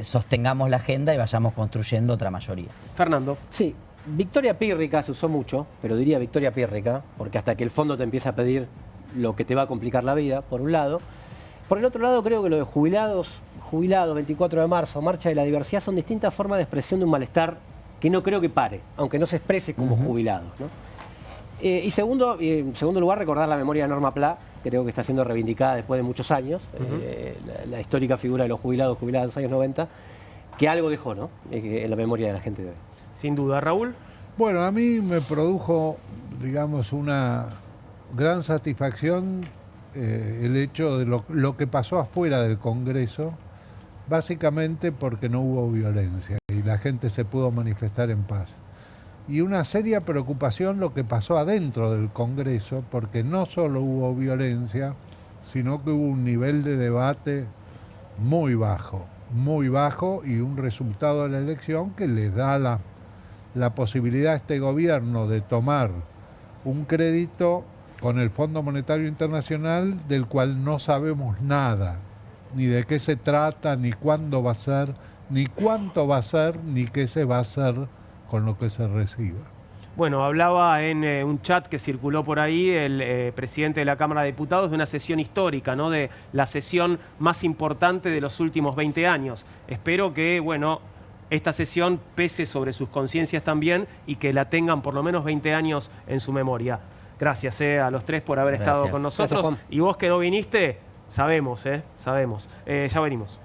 sostengamos la agenda y vayamos construyendo otra mayoría. Fernando. Sí, victoria pírrica se usó mucho, pero diría victoria pírrica, porque hasta que el fondo te empieza a pedir lo que te va a complicar la vida, por un lado. Por el otro lado, creo que lo de jubilados, 24 de marzo, marcha de la diversidad, son distintas formas de expresión de un malestar que no creo que pare, aunque no se exprese como jubilados, ¿no? En segundo lugar, recordar la memoria de Norma Pla, creo que está siendo reivindicada después de muchos años, la histórica figura de los jubilados de los años 90, que algo dejó, ¿no?, en la memoria de la gente de hoy. Sin duda. Raúl. Bueno, a mí me produjo, digamos, una gran satisfacción el hecho de lo que pasó afuera del Congreso, básicamente porque no hubo violencia y la gente se pudo manifestar en paz. Y una seria preocupación lo que pasó adentro del Congreso, porque no solo hubo violencia, sino que hubo un nivel de debate muy bajo y un resultado de la elección que le da la posibilidad a este gobierno de tomar un crédito con el Fondo Monetario Internacional del cual no sabemos nada, ni de qué se trata, ni cuándo va a ser, ni cuánto va a ser, ni qué se va a hacer con lo que se reciba. Bueno, hablaba en un chat que circuló por ahí el presidente de la Cámara de Diputados de una sesión histórica, ¿no?, de la sesión más importante de los últimos 20 años. Espero que, bueno, esta sesión pese sobre sus conciencias también y que la tengan por lo menos 20 años en su memoria. Gracias a los tres por haber estado con nosotros. Gracias, y vos que no viniste, sabemos, sabemos. Ya venimos.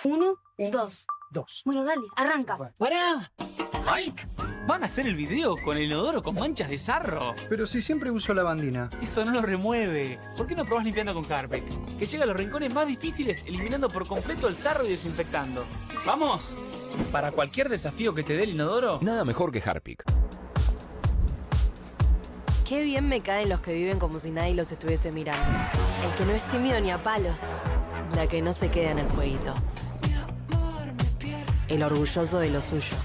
Uno, dos. Bueno, dale, arranca. ¡Pará! ¡Mike! ¿Van a hacer el video con el inodoro con manchas de sarro? Pero si siempre uso lavandina. Eso no lo remueve. ¿Por qué no probás limpiando con Harpic? Que llega a los rincones más difíciles eliminando por completo el sarro y desinfectando. ¡Vamos! Para cualquier desafío que te dé el inodoro, nada mejor que Harpic. Qué bien me caen los que viven como si nadie los estuviese mirando. El que no es tímido ni a palos. La que no se queda en el fueguito. El orgulloso de lo suyo.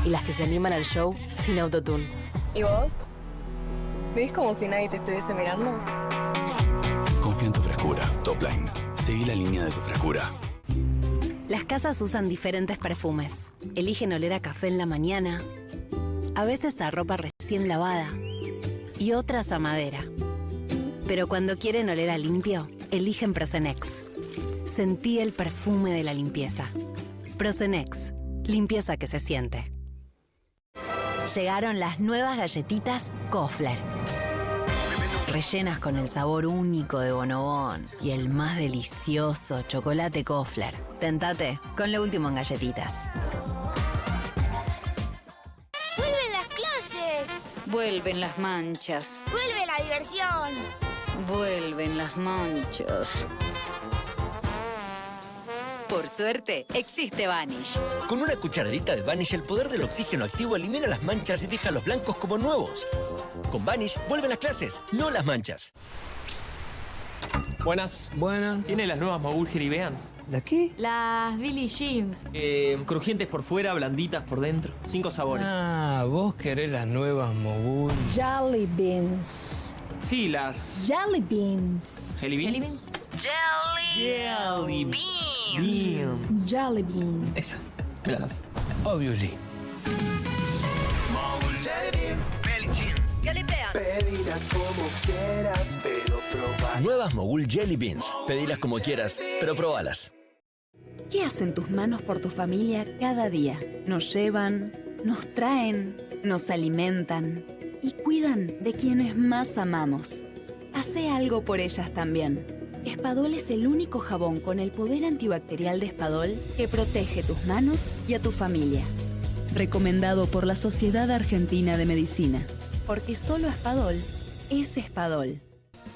Y las que se animan al show sin autotune. ¿Y vos? ¿Ves como si nadie te estuviese mirando? Confía en tu frescura. Topline. Seguí la línea de tu frescura. Las casas usan diferentes perfumes. Eligen oler a café en la mañana, a veces a ropa recién lavada y otras a madera. Pero cuando quieren oler a limpio, eligen Prosenex. Sentí el perfume de la limpieza. Prosenex. Limpieza que se siente. Llegaron las nuevas galletitas Kofler. rellenas con el sabor único de Bonobón y el más delicioso chocolate Kofler. Tentate con lo último en galletitas. ¡Vuelven las clases! Vuelven las manchas. ¡Vuelve la diversión! Vuelven las manchas. Por suerte, existe Vanish. Con una cucharadita de Vanish, el poder del oxígeno activo elimina las manchas y deja los blancos como nuevos. Con Vanish, vuelven las clases, no las manchas. Buenas. ¿Tiene las nuevas Mogul Jelly Beans? ¿La qué? Las Billie Jeans. Crujientes por fuera, blanditas por dentro. 5 sabores. Ah, vos querés las nuevas Mogul. Jelly Beans. Sí, las... Jelly Beans. ¿Jelly Beans? Jelly Beans. Jelly Beans. Esas. Me las das. Obviously. Pedirás como quieras, pero probar. Nuevas Mogul Jelly Beans. Pedilas como quieras, pero probalas. ¿Qué hacen tus manos por tu familia cada día? Nos llevan, nos traen, nos alimentan y cuidan de quienes más amamos. Hacé algo por ellas también. Espadol es el único jabón con el poder antibacterial de Espadol que protege tus manos y a tu familia. Recomendado por la Sociedad Argentina de Medicina. Porque solo Espadol es Espadol.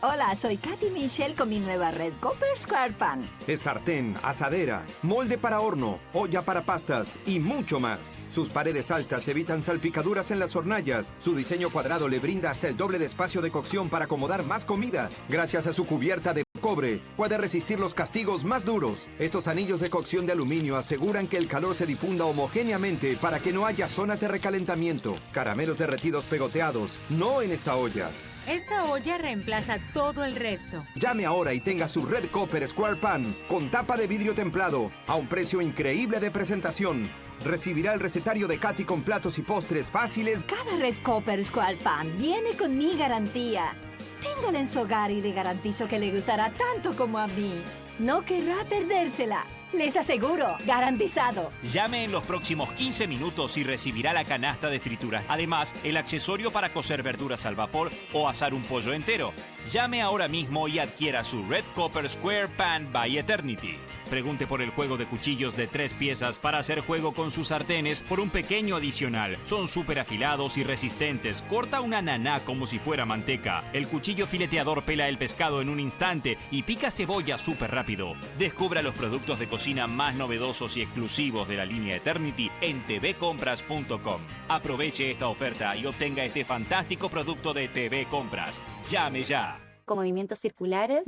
Hola, soy Katy Michelle con mi nueva Red Copper Square Pan. Es sartén, asadera, molde para horno, olla para pastas y mucho más. Sus paredes altas evitan salpicaduras en las hornallas. Su diseño cuadrado le brinda hasta el doble de espacio de cocción para acomodar más comida. Gracias a su cubierta de cobre, puede resistir los castigos más duros. Estos anillos de cocción de aluminio aseguran que el calor se difunda homogéneamente para que no haya zonas de recalentamiento. Caramelos derretidos pegoteados, no en esta olla. Esta olla reemplaza todo el resto. Llame ahora y tenga su Red Copper Square Pan con tapa de vidrio templado a un precio increíble de presentación. Recibirá el recetario de Katy con platos y postres fáciles. Cada Red Copper Square Pan viene con mi garantía. Téngala en su hogar y le garantizo que le gustará tanto como a mí. No querrá perdérsela. Les aseguro, garantizado. Llame en los próximos 15 minutos y recibirá la canasta de fritura. Además, el accesorio para cocer verduras al vapor o asar un pollo entero. Llame ahora mismo y adquiera su Red Copper Square Pan by Eternity. Pregunte por el juego de cuchillos de 3 piezas para hacer juego con sus sartenes por un pequeño adicional. Son súper afilados y resistentes. Corta una ananá como si fuera manteca. El cuchillo fileteador pela el pescado en un instante y pica cebolla súper rápido. Descubra los productos de cocina más novedosos y exclusivos de la línea Eternity en tvcompras.com. Aproveche esta oferta y obtenga este fantástico producto de TV Compras. Llame ya. ¿Con movimientos circulares?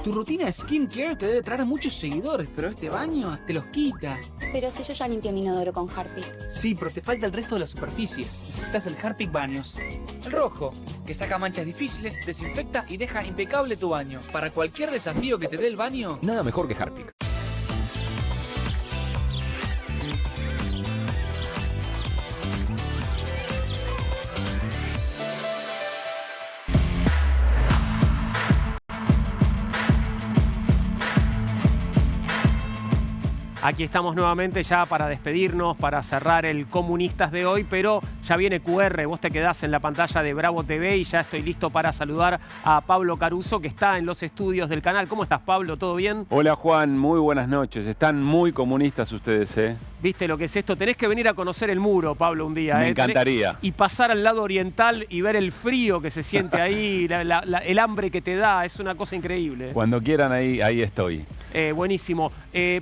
Tu rutina de skincare te debe traer muchos seguidores, pero este baño te los quita. Pero si yo ya limpié mi inodoro con Harpic. Sí, pero te falta el resto de las superficies. Necesitas el Harpic Baños. El rojo, que saca manchas difíciles, desinfecta y deja impecable tu baño. Para cualquier desafío que te dé el baño, nada mejor que Harpic. Aquí estamos nuevamente ya para despedirnos, para cerrar el Comunistas de hoy, pero ya viene QR, vos te quedás en la pantalla de Bravo TV y ya estoy listo para saludar a Pablo Caruso, que está en los estudios del canal. ¿Cómo estás, Pablo? ¿Todo bien? Hola, Juan. Muy buenas noches. Están muy comunistas ustedes, ¿eh? ¿Viste lo que es esto? Tenés que venir a conocer el muro, Pablo, un día. Me encantaría. Y pasar al lado oriental y ver el frío que se siente ahí, el hambre que te da. Es una cosa increíble. Cuando quieran, ahí estoy. Buenísimo.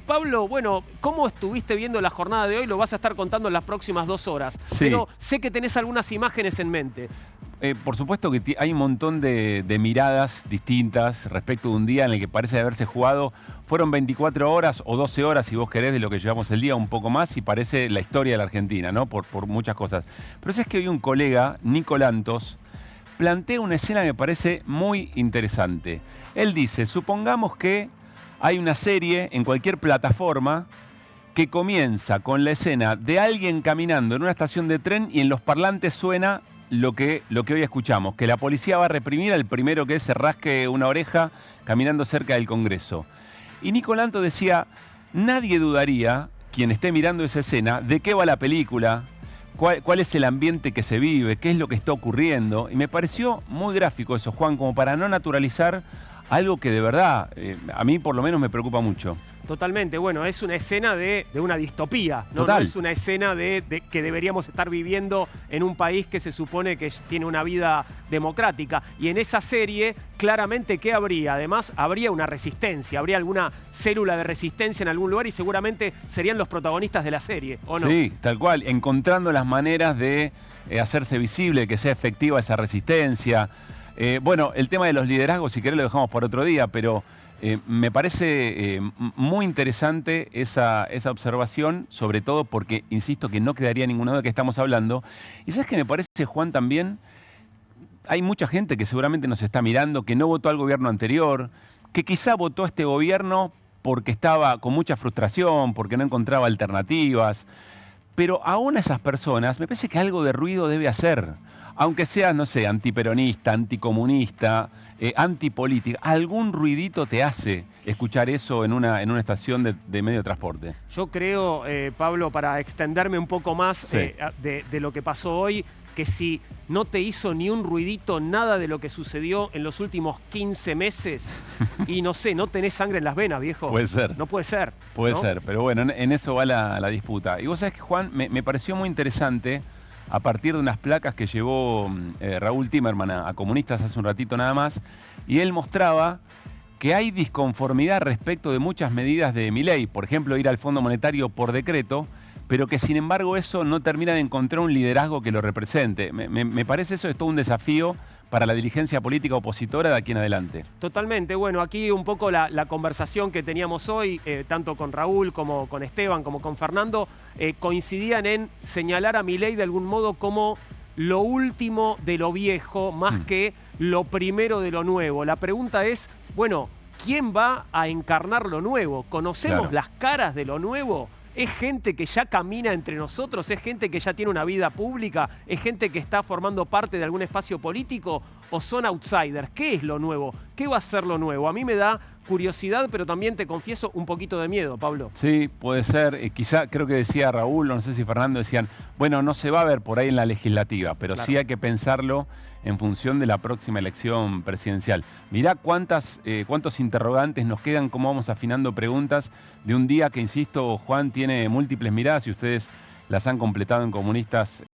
Pablo, bueno, ¿cómo estuviste viendo la jornada de hoy? Lo vas a estar contando en las próximas 2 horas. Sí. Pero sé que tenés algunas imágenes en mente. Por supuesto que hay un montón de miradas distintas respecto de un día en el que parece haberse jugado. Fueron 24 horas o 12 horas, si vos querés, de lo que llevamos el día, un poco más, y parece la historia de la Argentina, ¿no? Por muchas cosas. Pero es que hoy un colega, Nico Lantos, plantea una escena que me parece muy interesante. Él dice, supongamos que hay una serie en cualquier plataforma que comienza con la escena de alguien caminando en una estación de tren y en los parlantes suena lo que hoy escuchamos, que la policía va a reprimir al primero que se rasque una oreja caminando cerca del Congreso. Y Nico Lantos decía, nadie dudaría, quien esté mirando esa escena, de qué va la película, cuál es el ambiente que se vive, qué es lo que está ocurriendo. Y me pareció muy gráfico eso, Juan, como para no naturalizar algo que de verdad a mí por lo menos me preocupa mucho. Totalmente, bueno, es una escena de una distopía, ¿no? Total. No es una escena de que deberíamos estar viviendo en un país que se supone que tiene una vida democrática. Y en esa serie, claramente, ¿qué habría? Además, habría una resistencia, habría alguna célula de resistencia en algún lugar y seguramente serían los protagonistas de la serie, ¿o no? Sí, tal cual, encontrando las maneras de hacerse visible, que sea efectiva esa resistencia. Bueno, el tema de los liderazgos, si querés lo dejamos por otro día, pero me parece muy interesante esa observación, sobre todo porque, insisto, que no quedaría ninguna duda de que estamos hablando. Y ¿sabes qué me parece, Juan, también? Hay mucha gente que seguramente nos está mirando, que no votó al gobierno anterior, que quizá votó a este gobierno porque estaba con mucha frustración, porque no encontraba alternativas. Pero aún a esas personas, me parece que algo de ruido debe hacer. Aunque seas, no sé, antiperonista, anticomunista, antipolítica, algún ruidito te hace escuchar eso en una estación de medio de transporte. Yo creo, Pablo, para extenderme un poco más Sí. de lo que pasó hoy, que si no te hizo ni un ruidito nada de lo que sucedió en los últimos 15 meses, y no sé, no tenés sangre en las venas, viejo. Puede ser. No puede ser. Puede ¿no? ser, pero bueno, en eso va la disputa. Y vos sabés que, Juan, me pareció muy interesante, a partir de unas placas que llevó Raúl Timerman a comunistas hace un ratito nada más, y él mostraba que hay disconformidad respecto de muchas medidas de Milei, por ejemplo, ir al Fondo Monetario por decreto, pero que sin embargo eso no termina de encontrar un liderazgo que lo represente. Me parece eso es todo un desafío para la dirigencia política opositora de aquí en adelante. Totalmente. Bueno, aquí un poco la conversación que teníamos hoy, tanto con Raúl como con Esteban, como con Fernando, coincidían en señalar a Milei de algún modo como lo último de lo viejo, más que lo primero de lo nuevo. La pregunta es, bueno, ¿quién va a encarnar lo nuevo? ¿Conocemos Claro. las caras de lo nuevo? ¿Es gente que ya camina entre nosotros? ¿Es gente que ya tiene una vida pública? ¿Es gente que está formando parte de algún espacio político? ¿O son outsiders? ¿Qué es lo nuevo? ¿Qué va a ser lo nuevo? A mí me da curiosidad, pero también te confieso un poquito de miedo, Pablo. Sí, puede ser. Quizá, creo que decía Raúl, no sé si Fernando, decían, bueno, no se va a ver por ahí en la legislativa, pero Claro. sí hay que pensarlo en función de la próxima elección presidencial. Mirá cuántos interrogantes nos quedan, cómo vamos afinando preguntas de un día que, insisto, Juan tiene múltiples miradas y ustedes las han completado en Comunistas